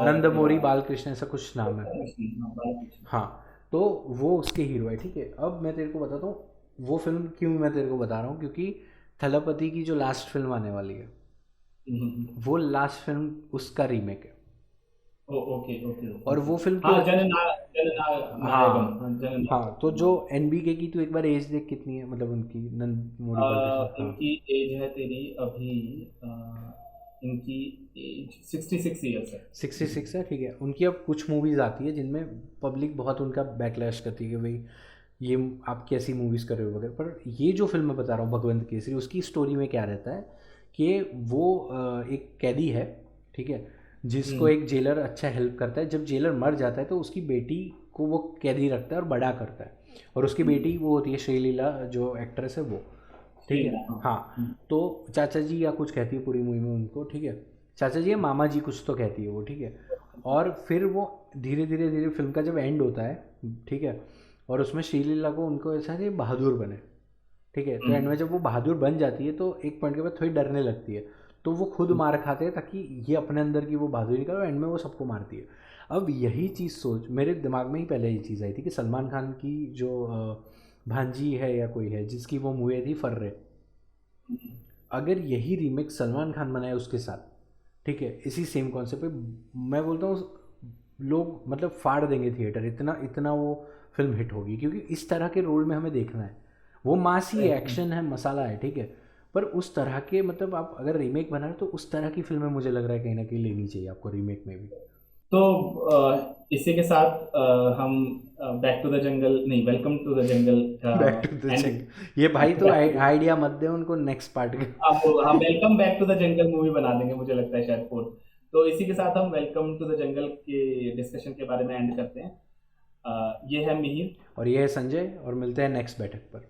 नंदमोरी बालकृष्ण, ऐसा कुछ नाम है। बालकृष्ण। हाँ, तो वो उसके हीरो है, ठीक है। अब मैं तेरे को बताता हूँ वो फिल्म क्यों मैं तेरे को बता रहा हूँ, क्योंकि थलपति की जो लास्ट फिल्म आने वाली है, वो लास्ट फिल्म उसका रीमेक है। ओके ओके और ओके। वो फिल्म क्यों हाँ अच्छी। नायकम, हाँ, हाँ जन हाँ, तो जो नायकम। एनबीके की, तो एक बार एज देख कितनी है, मतलब उनकी, नंदमोरी बालकृष्ण। हाँ, इनकी एज है तेरी अभी, इनकी एज 66 ईयर्स है। 66 है, ठीक है। उनकी अब कुछ मूवीज़ आती है जिनमें पब्लिक बहुत उनका बैकलैश करती है कि भाई ये आप कैसी मूवीज़ कर रहे हो वगैरह। पर ये जो फिल्म मैं बता रहा हूँ भगवंत केसरी, उसकी स्टोरी में क्या रहता है कि वो एक कैदी है, ठीक है, जिसको हम्म एक जेलर अच्छा हेल्प करता है। जब जेलर मर जाता है तो उसकी बेटी को वो कैदी रखता है और बड़ा करता है। और उसकी बेटी वो होती है श्रीलीला, जो एक्ट्रेस है वो, ठीक है। श्रीला, हाँ। हाँ, हम्म तो चाचा जी या कुछ कहती है पूरी मूवी में उनको, ठीक है। चाचा जी या मामा जी कुछ तो कहती है वो, ठीक है। और फिर वो धीरे धीरे धीरे फिल्म का जब एंड होता है, ठीक है, और उसमें श्रीलीला को उनको ऐसा है कि बहादुर बने, ठीक है। तो एंड में हम्म जब वो बहादुर बन जाती है तो एक पॉइंट के बाद थोड़ी डरने लगती है, तो वो खुद मार खाते हैं ताकि ये अपने अंदर की वो बहादुरी निकाले, और एंड में वो सबको मारती है। अब यही चीज़ सोच, मेरे दिमाग में ही पहले ये चीज़ आई थी कि सलमान खान की जो भांजी है या कोई है जिसकी वो मूवी थी फर्रे, अगर यही रीमेक सलमान खान बनाए उसके साथ, ठीक है, इसी सेम कॉन्सेप्ट पे, मैं बोलता हूँ लोग मतलब फाड़ देंगे थिएटर, इतना इतना वो फिल्म हिट होगी, क्योंकि इस तरह के रोल में हमें देखना है। वो मासी है, right, एक्शन है, मसाला है, ठीक है। पर उस तरह के, मतलब आप अगर रीमेक बना रहे हो तो उस तरह की फिल्में मुझे लग रहा है कहीं ना कहीं लेनी चाहिए आपको रीमेक में भी। तो इसी के साथ हम बैक टू द जंगल, नहीं, वेलकम टू द जंगल का बैक टू द एंड। जंगल, ये भाई तो आइडिया मत दे उनको नेक्स्ट पार्ट का। हम welcome back to the jungle movie बना देंगे मुझे लगता है शायद 4। तो इसी के साथ हम वेलकम टू द जंगल के डिस्कशन के बारे में एंड करते हैं। ये है मिहिर। और ये है संजय, और मिलते हैं नेक्स्ट बैठक पर।